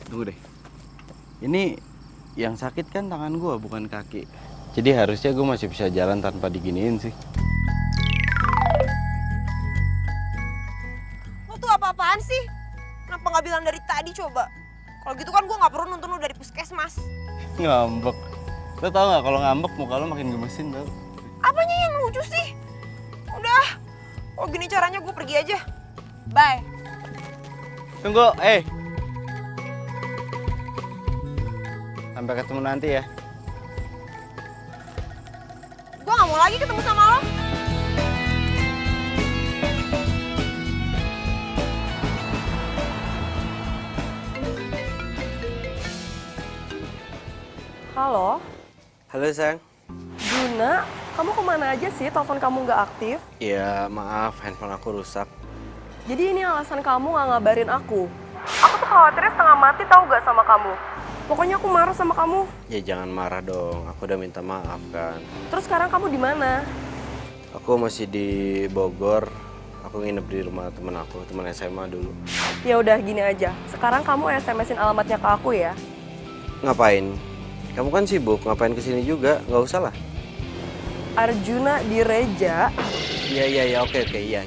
Tunggu deh. Ini yang sakit kan tangan gua bukan kaki. Jadi harusnya gua masih bisa jalan tanpa diginiin sih. Lo tuh apa-apaan sih? Kenapa gak bilang dari tadi coba? Kalau gitu kan gue gak perlu nonton lo dari puskesmas. Ngambek. Lo tau gak kalau ngambek muka lo makin gemesin tau? Apanya yang lucu sih? Udah, kalau gini caranya gue pergi aja. Bye. Tunggu, Sampai ketemu nanti ya. Gue gak mau lagi ketemu sama lo. Halo, Halo sayang. Juna, kamu kemana aja sih? Telepon kamu nggak aktif. Ya maaf, handphone aku rusak. Jadi ini alasan kamu nggak ngabarin aku. Aku tuh khawatirnya setengah mati tahu gak sama kamu. Pokoknya aku marah sama kamu. Ya jangan marah dong, aku udah minta maaf kan. Terus sekarang kamu di mana? Aku masih di Bogor. Aku nginep di rumah temen aku, temen SMA dulu. Ya udah gini aja. Sekarang kamu SMS-in alamatnya ke aku ya. Ngapain? Kamu kan sibuk, ngapain kesini juga? Nggak usah lah. Arjuna Direja. Iya, oke, iya.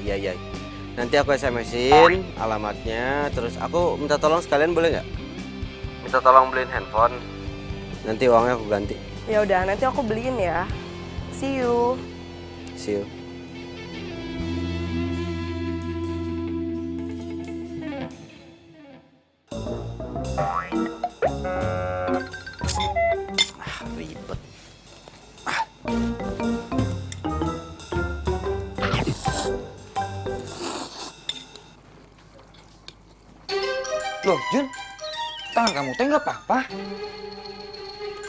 Nanti aku SMS-in alamatnya, terus aku minta tolong sekalian boleh nggak? Minta tolong beliin handphone. Nanti uangnya aku ganti. Ya udah, nanti aku beliin ya. See you. See you. Ribet. Loh, Jun, tangan kamu teh nggak apa-apa?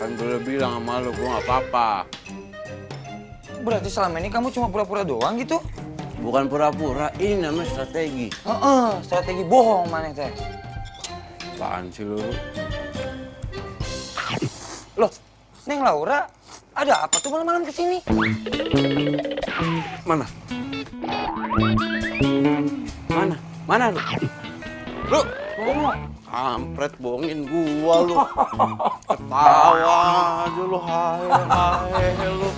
Kan gue udah bilang sama lu, gue nggak apa-apa. Berarti selama ini kamu cuma pura-pura doang gitu? Bukan pura-pura, ini namanya strategi. Strategi bohong mana teh? Apaan sih lu? Loh, Neng Laura, ada apa tuh malam-malam kesini? Mana? Mana lu? Lu, kampret bohongin gua lu. Ketawa aja lu, hai lu.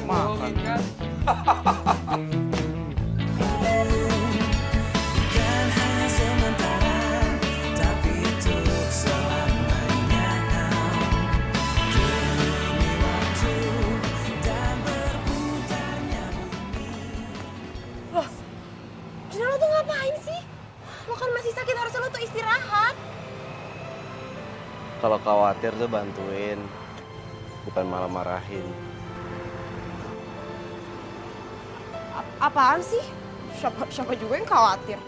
Makan. Juna, lo tuh ngapain sih? Lo kan masih sakit, harusnya lo tuh istirahat. Kalau khawatir tuh bantuin, bukan malah marahin. Apaan sih? Siapa juga yang khawatir?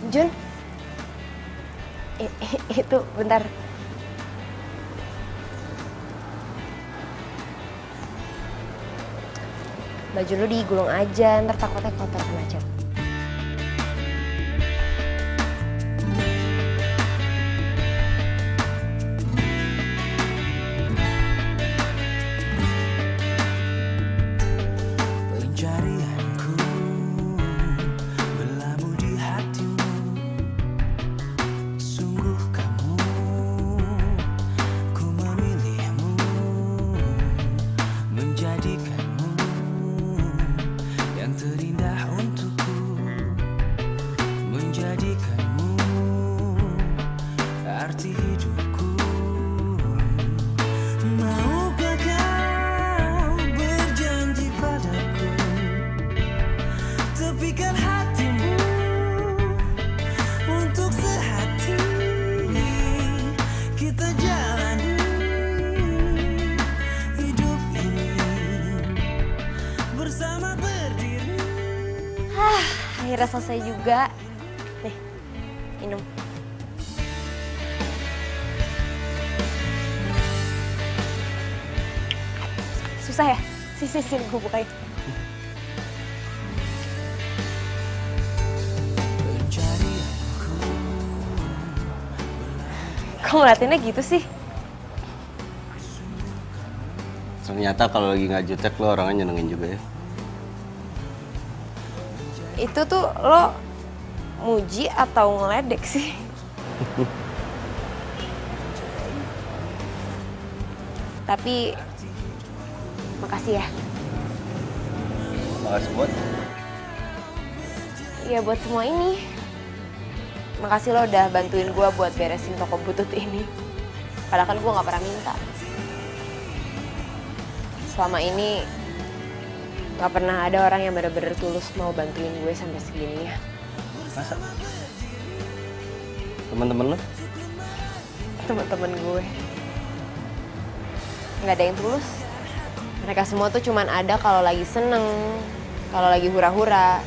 Jun, itu bentar. Baju lu digulung aja, ntar takutnya kotor kena cat. Pencarianku berlabuh di hatimu. Sungguh kamu, ku memilihmu, menjadikanmu yang terindah untukku, menjadikanmu arti hidupku. Maukah kau berjanji padaku, tepikan hatimu untuk sehati kita jalani hidup ini bersama berdiri. Akhirnya selesai juga. Nih, minum. Susah ya? Sini, gue bukain. Kok ngeliatinnya gitu sih? Ternyata kalau lagi nggak jutek lo orangnya nyenengin juga ya. Itu tuh lo muji atau ngeledek sih? Tapi makasih ya. Makasih buat. Ya buat semua ini. Makasih lo udah bantuin gue buat beresin toko butut ini. Padahal kan gue gak pernah minta. Selama ini gak pernah ada orang yang bener-bener tulus mau bantuin gue sampai segininya. Masa? Temen-temen lo? Temen-temen gue. Gak ada yang tulus. Mereka semua tuh cuman ada kalau lagi seneng, kalau lagi hura-hura,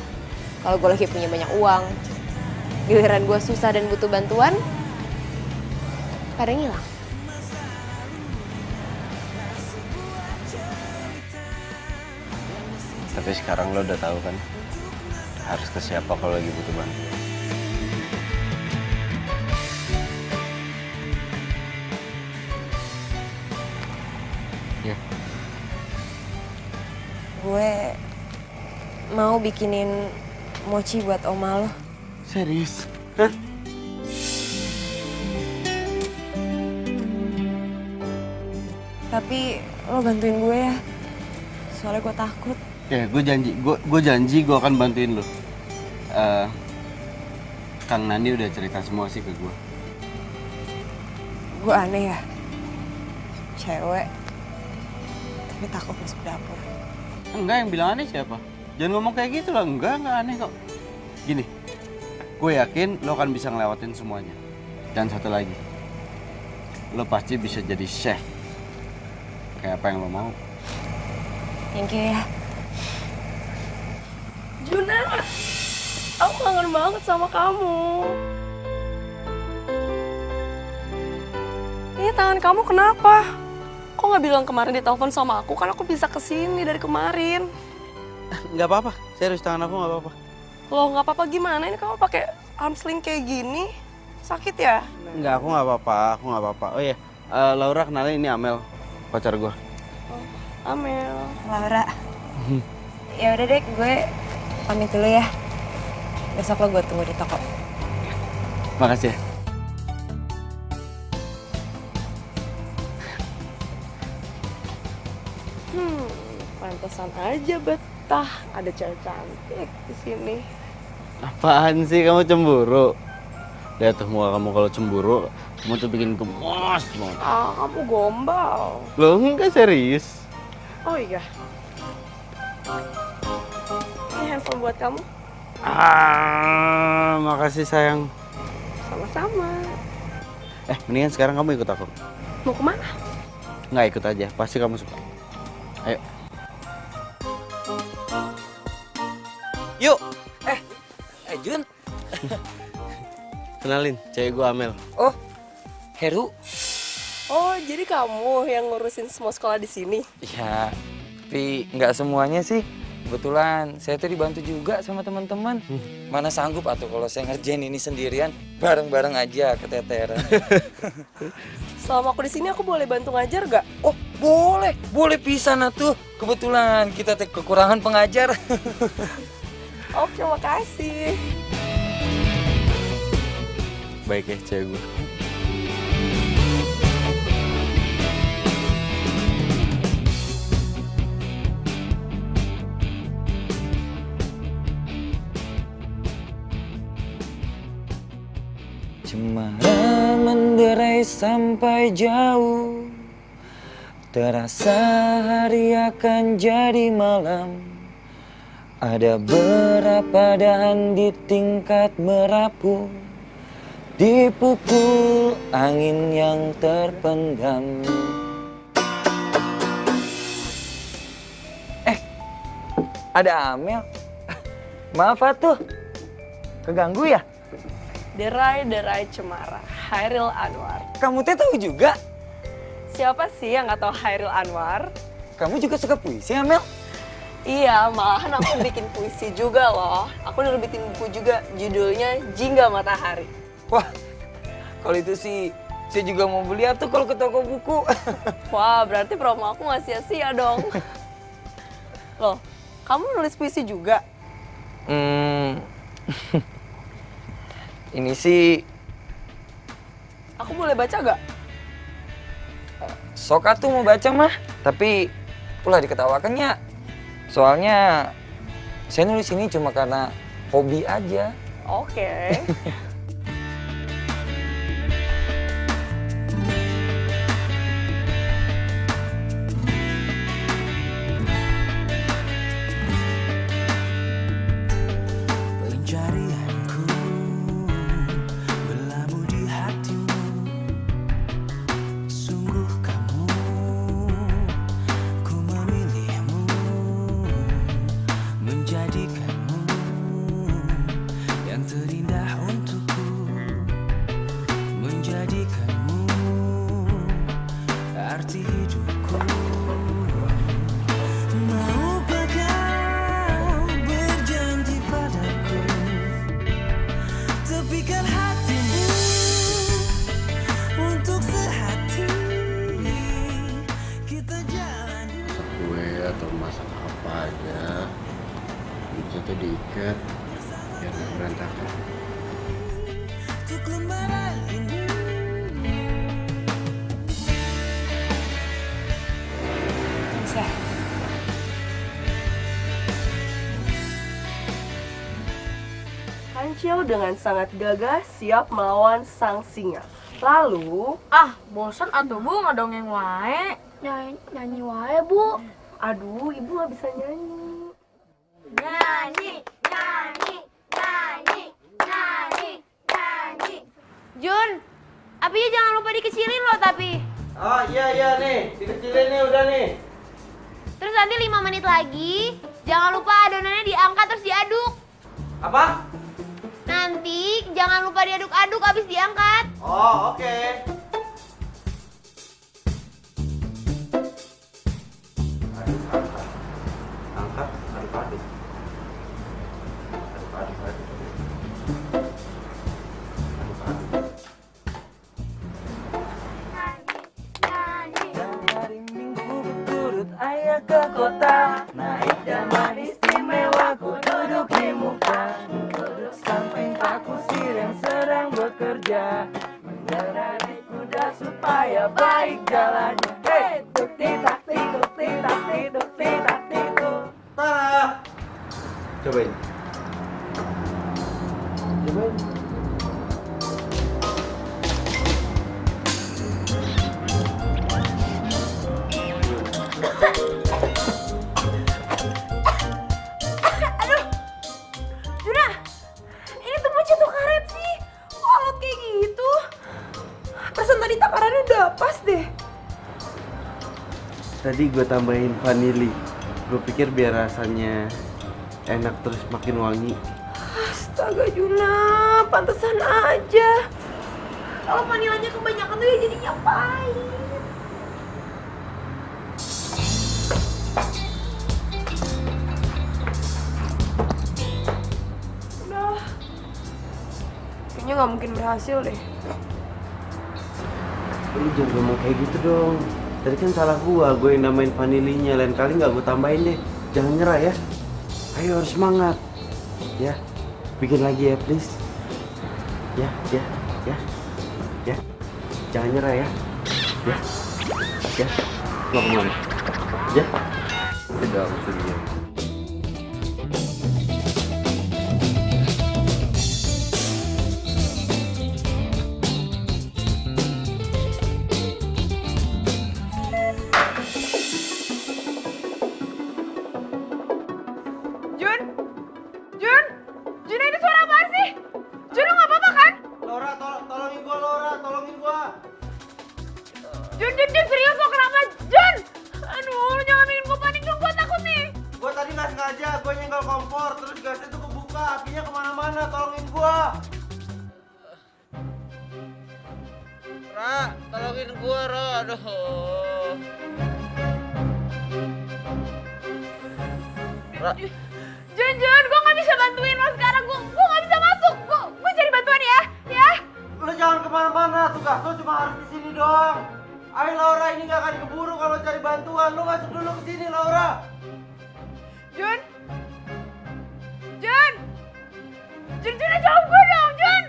kalau gue lagi punya banyak uang. Giliran gue susah dan butuh bantuan, pada ngilang. Tapi sekarang lo udah tahu kan harus ke siapa kalau lagi butuh bantuan. Ya. Gue mau bikinin mochi buat oma lo. Serius? Hah? Tapi lo bantuin gue ya, soalnya gue takut. Ya, gue janji gue akan bantuin lo. Kang Nandi udah cerita semua sih ke gue. Gue aneh ya, cewek, tapi takut masuk dapur. Enggak, yang bilang aneh siapa? Jangan ngomong kayak gitu lah, enggak aneh kok. Gini, gue yakin lo kan bisa ngelewatin semuanya. Dan satu lagi, lo pasti bisa jadi chef. Kayak apa yang lo mau. Thank you ya. Juna, aku kangen banget sama kamu. Ini tangan kamu kenapa? Kok nggak bilang kemarin di telepon sama aku? Kan aku bisa kesini dari kemarin. Nggak apa-apa, serius tangan aku nggak apa-apa. Loh, nggak apa-apa gimana? Ini kamu pakai arm sling kayak gini, sakit ya? Nggak, aku nggak apa-apa. Oh iya, Laura kenalin ini Amel, pacar gue. Oh, Amel. Laura. Ya udah deh, gue pamit dulu ya. Besok lo gue tunggu di toko. Makasih ya. Pantesan aja betah ada cewek cantik di sini. Apaan sih kamu cemburu? Lihat tuh muka kamu kalau cemburu, kamu tuh bikin gemes banget. Ah, kamu gombal. Loh, enggak serius. Oh iya. Ini handphone buat kamu. Makasih sayang. Sama-sama. Mendingan sekarang kamu ikut aku. Mau kemana? Nggak, ikut aja, pasti kamu suka. Ayo. Yuk. Jun. Kenalin, cewek gue Amel. Oh, Heru. Oh, jadi kamu yang ngurusin semua sekolah di sini? Ya, tapi nggak semuanya sih. Kebetulan saya tuh dibantu juga sama teman-teman. Mana sanggup atau kalau saya ngerjain ini sendirian, bareng-bareng aja keteteran. Selama aku di sini aku boleh bantu ngajar gak? Oh, boleh. Boleh pisan atuh. Kebetulan kita kekurangan pengajar. Oh, terima kasih. Baik ya cewek gue. Cemara menderai sampai jauh, terasa hari akan jadi malam. Ada berapa dahan di tingkat merapu, dipukul angin yang terpendam. Ada Amel. Maaf atuh, keganggu ya? Derai-derai cemara, Hairil Anwar. Kamu teh tahu juga? Siapa sih yang nggak tahu Hairil Anwar? Kamu juga suka puisi, Amel? Iya, malahan aku bikin puisi juga loh. Aku nerbitin buku juga, judulnya Jingga Matahari. Wah, kalau itu sih saya juga mau beli tuh kalau ke toko buku. Wah, berarti promo aku nggak sia-sia dong. Loh, kamu nulis puisi juga? Ini sih Aku boleh baca gak? sok atuh mau baca mah, tapi ulah diketawakannya. Soalnya saya nulis ini cuma karena hobi aja. Oke. Pencarianku berlabuh di hatimu. Sungguh kamu, ku memilihmu, menjadikanmu yang terindah untukku, menjadikanmu arti hidupku. Maukah kau berjanji padaku, tepikan hatimu untuk sehati kita jalani. Masak kue atau masak apa aja, bisa tuh diikat biar nggak berantakan. Untuk lembaran ini Bisa. Kancil dengan sangat gagah siap melawan sang singa. Lalu, Bosan atuh Bu ngadongeng wae. Nyanyi wae Bu. aduh ibu nggak bisa nyanyi. Nyanyi, nyanyi, nyanyi, nyanyi, nyanyi. Jun, apinya jangan lupa dikecilin loh tapi. Oh iya nih, dikecilin nih udah nih. Terus nanti 5 menit lagi, jangan lupa adonannya diangkat terus diaduk. Apa? Nanti jangan lupa diaduk-aduk abis diangkat. Oh oke. Angkat, aduk-aduk. Aduk-aduk. Hari Minggu berturut ayah ke kota, naik zaman istimewa ku duduk di muka, duduk samping Pak Kusir yang sedang bekerja, mengendarai kuda supaya baik jalannya. Hei, tuk titak tituk titak tituk titak tituk. Cobain. Cobain. Aduh, Juna, ini tuh macet tuh karet sih. Kok alot kayak gitu? Perasaan tadi takarannya udah pas deh. Tadi gue tambahin vanili. Gue pikir biar rasanya enak terus makin wangi. Astaga Juna, pantesan aja. Kalau vanilanya kebanyakan tuh ya jadinya pahit. Udah, kayaknya nggak mungkin berhasil deh. Lu jangan ngomong kayak gitu dong. Tadi kan salah gua yang namain vanilinya. Lain kali nggak gua tambahin deh. Jangan nyerah ya. Ayo harus semangat. Ya, bikin lagi ya please. Ya. Jangan nyerah ya. Ya. Mau kemana? Ya. Tidak usah dia. Jun, ini suara apaan sih? Jun, lu nggak apa-apa kan? Laura, tolongin gua, Laura, tolongin gua. Jun, serius lo kenapa? Jun! Aduh, lu jangan bikin gue panik dong, gue takut nih. Gua tadi nggak sengaja, gua nyenggol kompor, terus gasnya tuh kebuka, apinya kemana-mana, tolongin gua. Ra, tolongin gua, Ra, aduh. Ra. Jun, gue nggak bisa bantuin lo sekarang. Gue nggak bisa masuk. Gue cari bantuan ya. Lu jangan kemana-mana, tugas lu cuma harus di sini doang. Ayo Laura, ini nggak akan keburu kalau cari bantuan. Lu masuk dulu ke sini, Laura. Jun, jauh gue dong, Jun.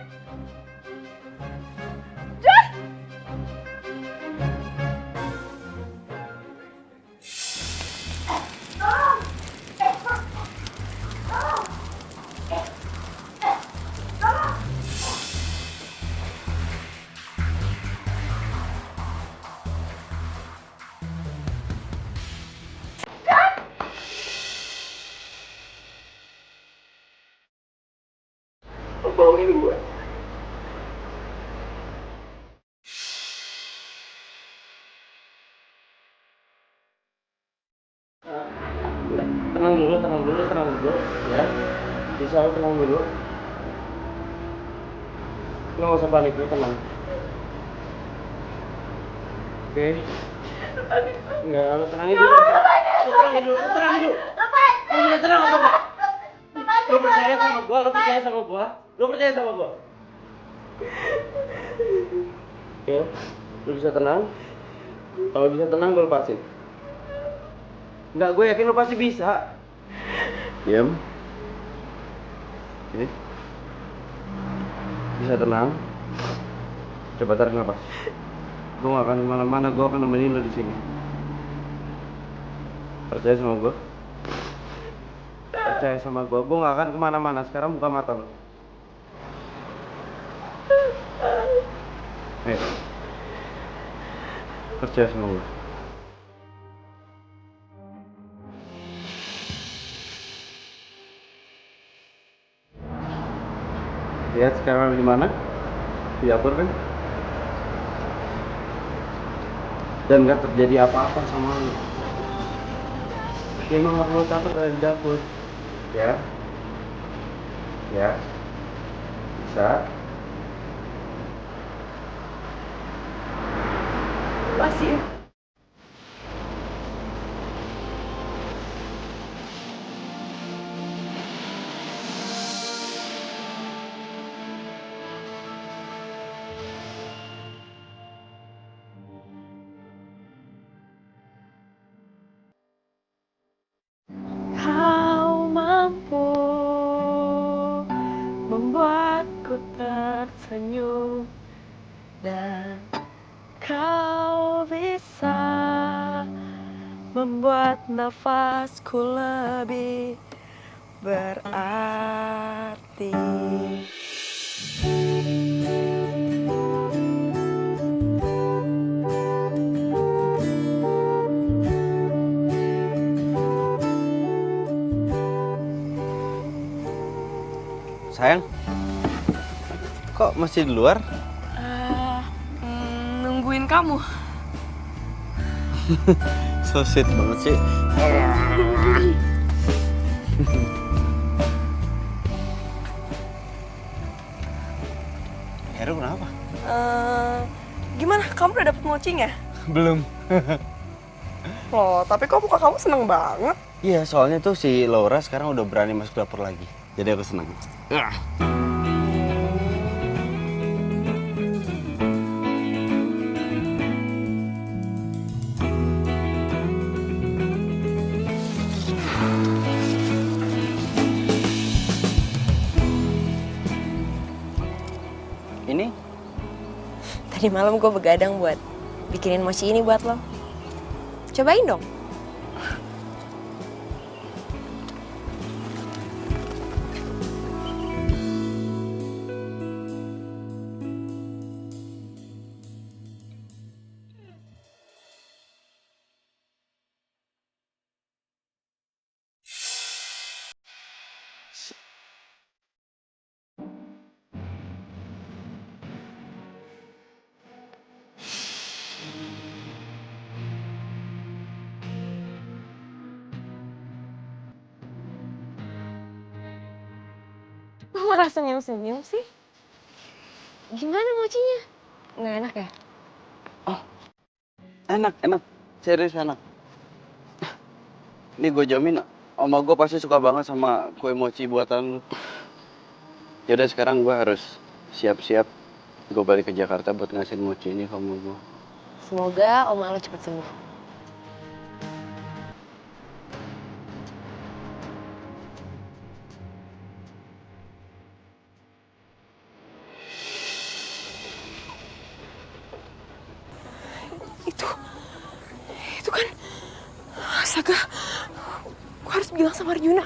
Bohongin gue. Tenang dulu ya. Bisa tenang dulu. Lo nggak usah panik, lu tenang. Oke. Enggak, lu tenangin dulu. Tenang dulu. Lu bisa tenang apa? Lu percaya sama gua. Oke, lu bisa tenang. Kalau bisa tenang, gue lepasin. Enggak, gue yakin lu pasti bisa. Diam. Oke. Bisa tenang. Coba tarik nafas. Gue gak akan kemana-mana, gue akan nemenin lu di sini. Percaya sama gue. Percaya sama gue gak akan kemana-mana. Sekarang buka mata lu. Ayo. Percaya sama gue. Lihat sekarang di mana? Di dapur kan? Dan gak terjadi apa-apa sama lu. Dia emang gak perlu takut ada di dapur. Ya. Bisa. Makasih ya. Kau mampu membuatku tersenyum dan kau bisa membuat nafasku lebih berarti. Sayang, kok masih di luar? Nungguin kamu. So sweet banget sih. mochinya? Belum. Loh, tapi kok muka kamu seneng banget? Iya, soalnya tuh si Laura sekarang udah berani masuk dapur lagi. Jadi aku senang. Ini? Tadi malam gue begadang buat bikinin mochi ini buat lo. Cobain dong. Kok malah senyum-senyum sih? Gimana mochinya? Nggak enak ya? Enak, enak. Serius enak. Ini gue jamin, oma gue pasti suka banget sama kue mochi buatan lu. Yaudah sekarang gue harus siap-siap. Gue balik ke Jakarta buat ngasih mochi ini ke oma gue. Semoga oma lo cepet sembuh. Itu kan, astaga, gue harus bilang sama Arjuna.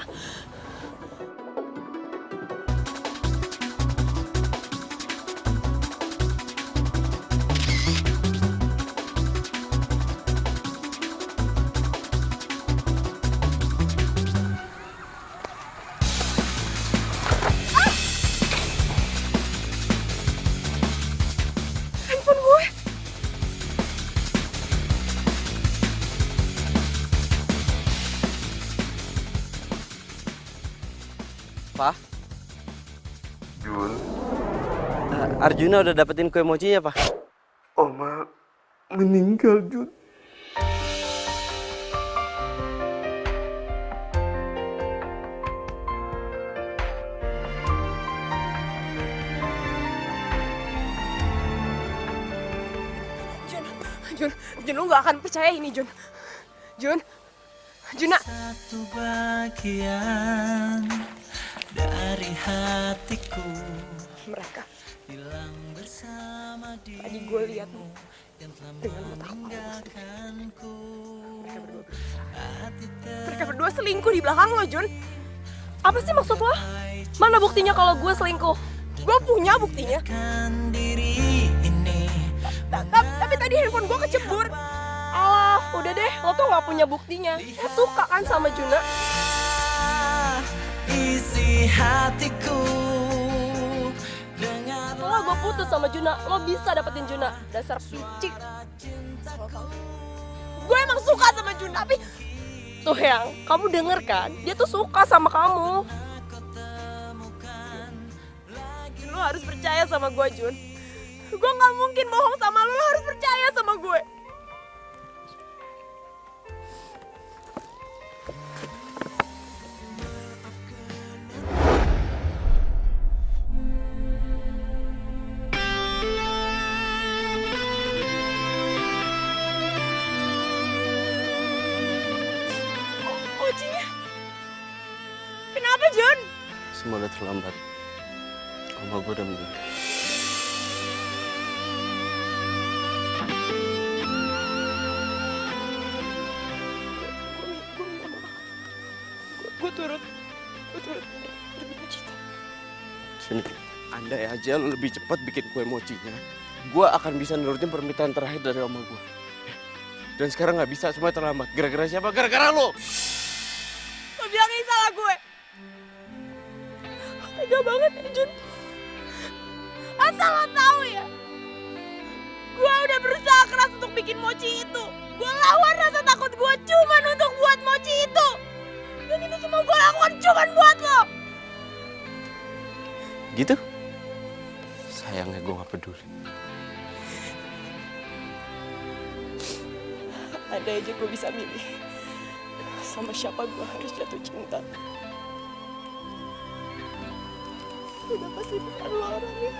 Handphone gue. Pak, Jun, Arjuna udah dapetin kue mochinya, Pak. Oma meninggal, Jun. Jun, lu gak akan percaya ini, Jun. Juna. Satu bagian dari hatiku Mereka hilang bersama tadi gue lihat dengan mata aku. Mereka berdua selingkuh di belakang lo, Jun. Apa sih maksud lo? Mana buktinya kalau gue selingkuh? Gue punya buktinya. Tapi tadi handphone gue kecebur. Alah, udah deh, lo tuh gak punya buktinya. Lo suka kan sama Juna? isi hatiku. Setelah gue putus sama Juna, lo bisa dapetin Juna. Dasar picik. Gue emang suka sama Juna, tapi tuh yang kamu denger kan, dia tuh suka sama kamu. Lo harus percaya sama gue, Jun. Gue gak mungkin bohong sama lo harus percaya sama gue. Mochinya? Kenapa, Jun? Semua udah terlambat. Oma gue udah meninggal. Gue turut berduka cita. Sini. Andai aja lo lebih cepat bikin kue mochinya, gue akan bisa nurutin permintaan terakhir dari oma gue. Dan sekarang nggak bisa, semua terlambat. Gara-gara siapa? Gara-gara lo! Lo bilang ini salah gue. Tega banget ya, Jun. Asal lo tahu ya, gue udah berusaha keras untuk bikin mochi itu. Gue lawan rasa takut gue cuman untuk buat mochi itu. Dan itu semua gue lakukan cuman buat lo. Gitu? Sayangnya gue gak peduli. Andai aja gue bisa milih sama siapa gue harus jatuh cinta. Udah pasti bukan lo orangnya.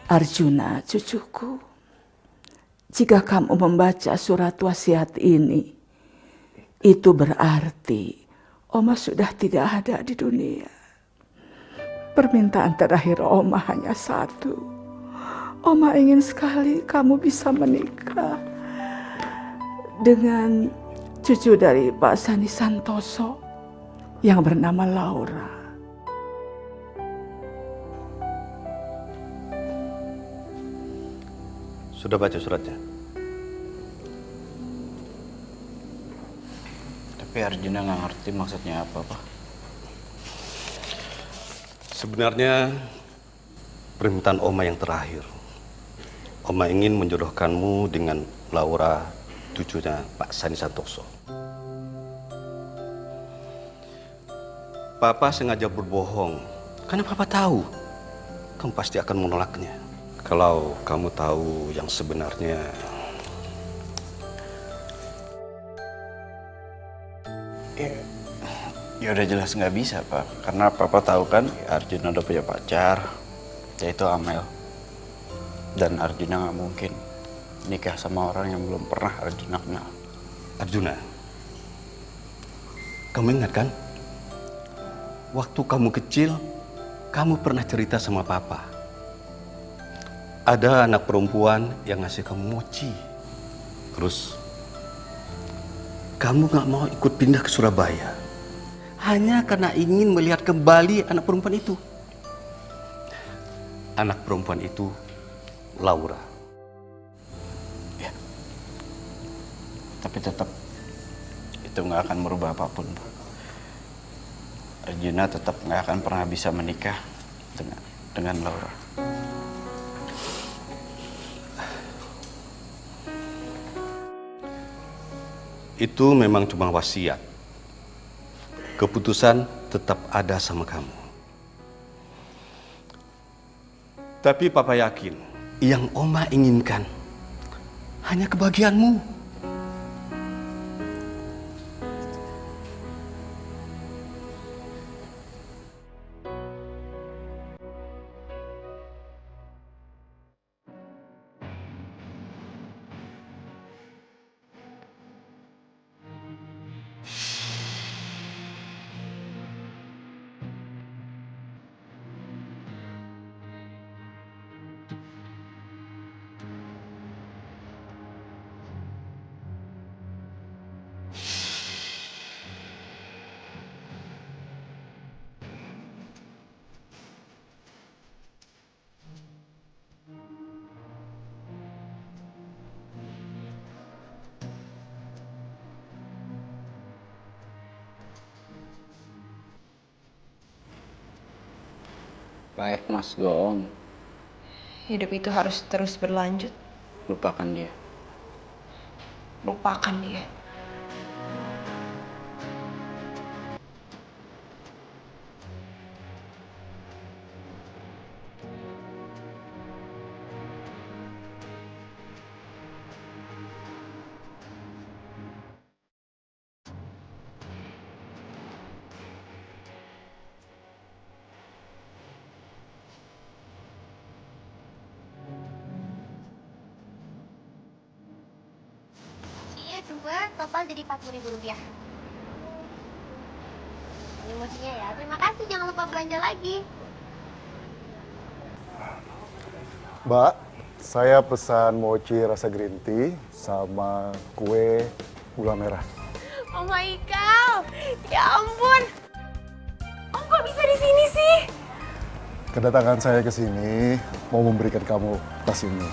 Arjuna, cucuku, jika kamu membaca surat wasiat ini, itu berarti Oma sudah tidak ada di dunia. Permintaan terakhir Oma hanya satu. Oma ingin sekali kamu bisa menikah dengan cucu dari Pak Sani Santoso yang bernama Laura. Sudah baca suratnya? Tapi Arjuna nggak ngerti maksudnya apa, Pak. Sebenarnya permintaan Oma yang terakhir. Oma ingin menjodohkanmu dengan Laura, cucunya Pak Sani Santoso. Papa sengaja berbohong karena Papa tahu kamu pasti akan menolaknya. Kalau kamu tahu yang sebenarnya, ya udah jelas nggak bisa, Pak. Karena Papa tahu kan Arjuna udah punya pacar, yaitu Amel. Dan Arjuna nggak mungkin nikah sama orang yang belum pernah Arjuna kenal. Arjuna, kamu ingat kan? Waktu kamu kecil, kamu pernah cerita sama Papa. Ada anak perempuan yang ngasih kamu mochi. Terus, kamu gak mau ikut pindah ke Surabaya. Hanya karena ingin melihat kembali anak perempuan itu. Anak perempuan itu, Laura. Ya. Tapi tetap, itu nggak akan merubah apapun, Pak. Arjuna tetap nggak akan pernah bisa menikah dengan Laura. Itu memang cuma wasiat. Keputusan tetap ada sama kamu. Tapi Papa yakin, yang Oma inginkan hanya kebahagiaanmu. Baik, Mas Gong. Hidup itu harus terus berlanjut. Lupakan dia. Lupakan dia. Dua total jadi 40.000 rupiah. Ini mochinya ya. Terima kasih, jangan lupa belanja lagi. Mbak, saya pesan mochi rasa green tea sama kue gula merah. Oh my God, ya ampun. Om kok bisa di sini sih? Kedatangan saya ke sini mau memberikan kamu tas ini.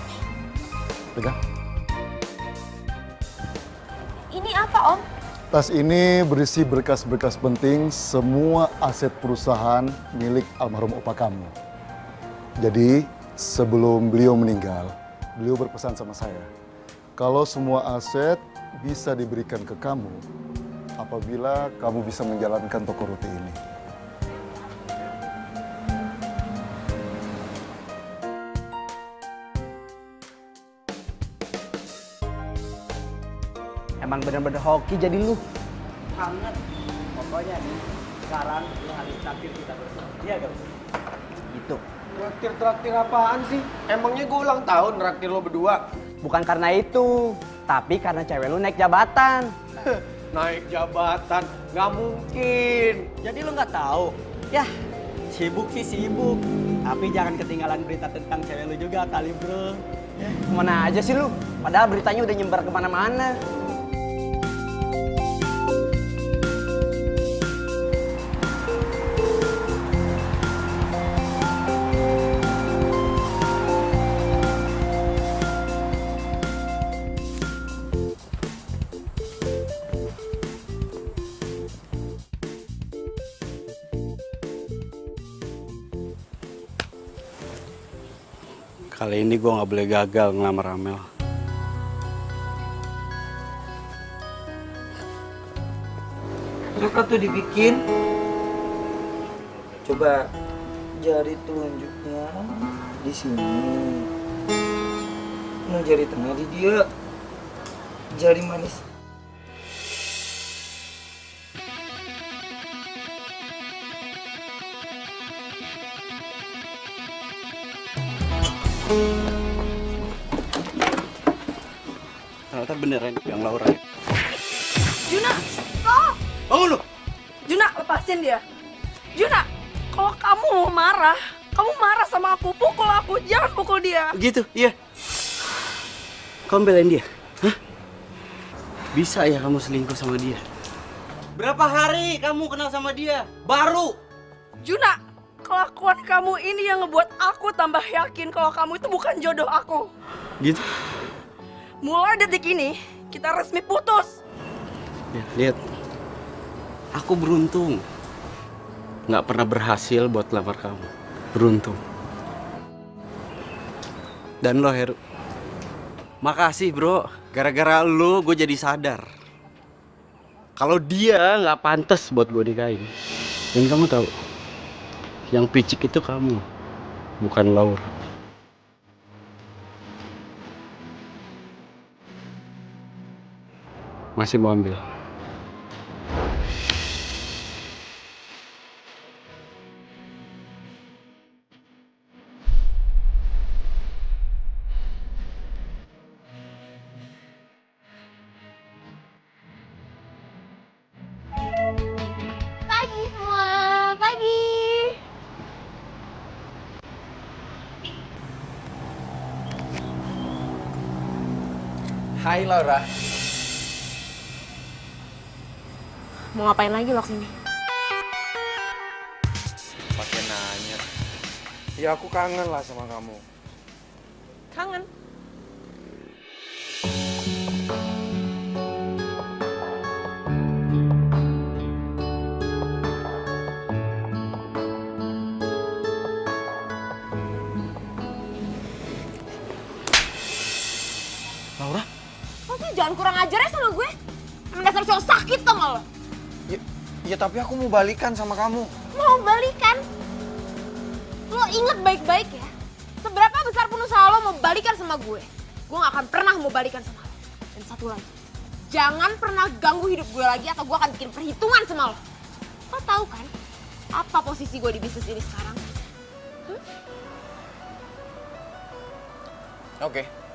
Pegang. Ini apa, Om? Tas ini berisi berkas-berkas penting semua aset perusahaan milik almarhum opa kamu. Jadi sebelum beliau meninggal, beliau berpesan sama saya, kalau semua aset bisa diberikan ke kamu apabila kamu bisa menjalankan toko roti ini. Emang bener-bener hoki jadi lu. Banget. Pokoknya nih, sekarang lu harus traktir kita berdua. Iya gak? Gitu. Traktir apaan sih? Emangnya gue ulang tahun traktir lo berdua? Bukan karena itu, tapi karena cewek lu naik jabatan. Naik jabatan? Nggak mungkin. Jadi lu nggak tahu? Yah, sibuk sih sibuk. Tapi jangan ketinggalan berita tentang cewek lu juga kali bro. Kemana aja sih lu? Padahal beritanya udah nyebar kemana-mana. Kali ini gue nggak boleh gagal ngelamar Amel. Suka tuh dibikin. Coba jari telunjuknya di sini. Nah, jari tengah di dia. Jari manis. Ternyata beneran yang Laura ya. Juna, stop! Bangun lu! Juna, lepasin dia. Juna, kalau kamu mau marah, kamu marah sama aku, pukul aku, jangan pukul dia. Gitu, iya. Kamu belain dia? Hah? Bisa ya kamu selingkuh sama dia? Berapa hari kamu kenal sama dia? Baru! Juna, kelakuan kamu ini yang ngebuat aku tambah yakin kalau kamu itu bukan jodoh aku. Gitu? Mulai detik ini, kita resmi putus. Ya, lihat. Aku beruntung. Nggak pernah berhasil buat lamar kamu. Beruntung. Dan lo, Heru. Makasih, bro. Gara-gara lo, gue jadi sadar. Kalau dia nggak pantas buat gue nikahin. Dan kamu tahu, yang picik itu kamu, bukan Laura. Masih mau ambil? Pagi semua, pagi. Hai Laura. Mau ngapain lagi lo kesini? Pakai nanya. Ya aku kangen lah sama kamu. Kangen. Laura? Lo tuh jangan kurang ajar ya sama gue. Emang dasar cowok sakit tau gak lo? Ya tapi aku mau balikan sama kamu. Mau balikan? Lo inget baik-baik ya. Seberapa besar pun usaha lo mau balikan sama gue gak akan pernah mau balikan sama lo. Dan satu lagi, jangan pernah ganggu hidup gue lagi atau gue akan bikin perhitungan sama lo. Lo tahu kan apa posisi gue di bisnis ini sekarang? Oke.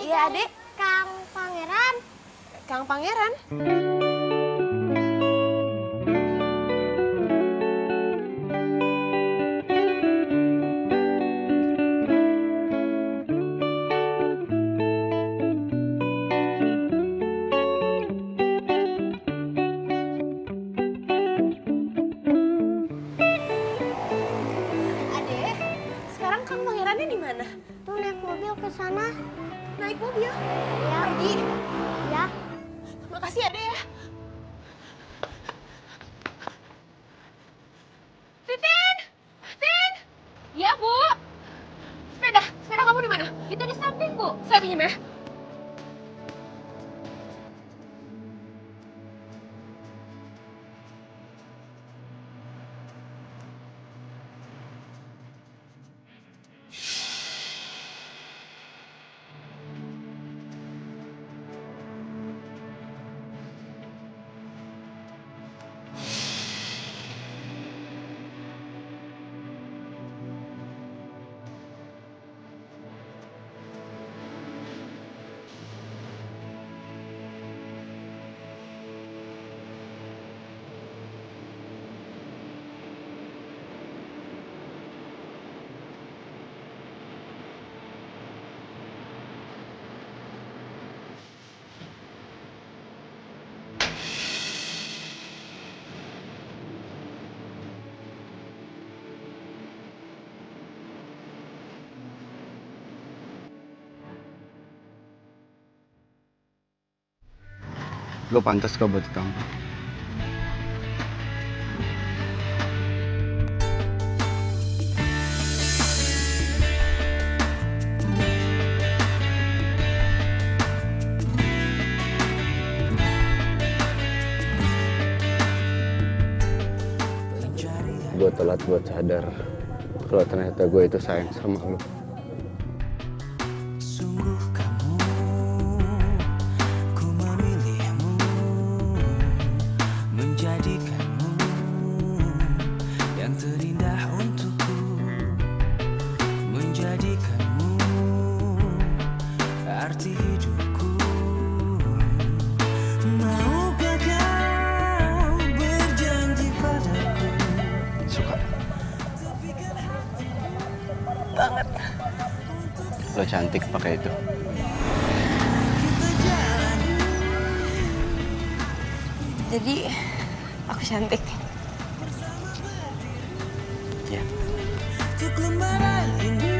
Iya, Adek. Kang Pangeran. Kang Pangeran? dia. Pergi. Ya. Makasih ya, Dek ya. Titin! Tin! Iya, Bu. Sepeda kamu di mana? Itu di samping, Bu. Saya pinjam ya. Gue pantas kok buat ditampar. Gue telat buat sadar kalau ternyata gue itu sayang sama lo. Sungguh kamu, ku memilihmu, menjadikanmu yang terindah untukku, menjadikanmu arti hidupku. Maukah kau berjanji padaku? Suka. Banget. Lo cantik pakai itu. Jadi, aku cantik. Ya. Untuk lembaran ini.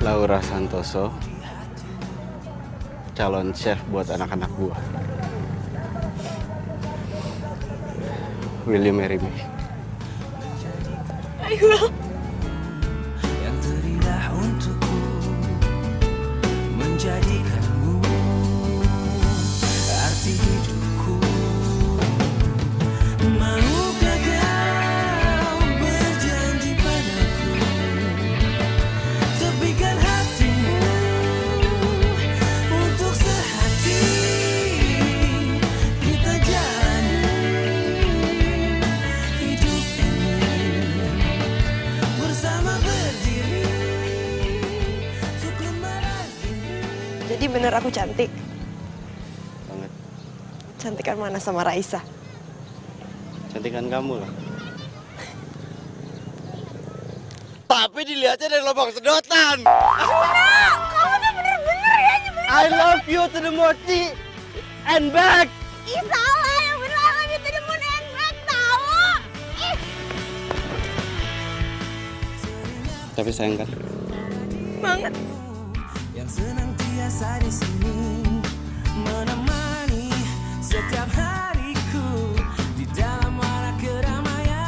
Laura Santoso, calon chef buat anak-anak gua. Will you marry me? I will. Yang terindah untukku, menjadikanmu arti hidupku. Maukah kau berjanji padaku, tepikan hatimu untuk sehati kita jalani hidup ini bersama berdiri untuk lembaran ini. Jadi bener aku cantik. Banget. Cantikan mana sama Raisa? Cantikan kamu lah. Tapi dilihatnya dari lubang sedotan. Kamu tuh bener-bener ya nyebelin. I love you to the mochi and back. Ih salah, yang bener I love you to the moon and back tau. Ih. Tapi sayang kan? Banget. Yang senantiasa di sini menemani setiap hariku di dalam warna keramaian.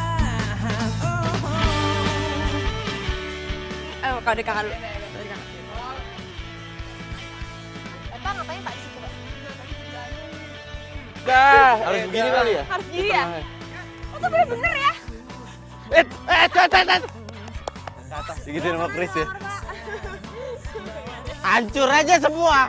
Ayo kau dek kakak dulu. Bapak ngapain Pak di situ, Pak? Dah, harus begini kali ya? Harus gini ya? Oh tuh bener-bener ya? Digituin sama Chris ya. Hancur aja semua.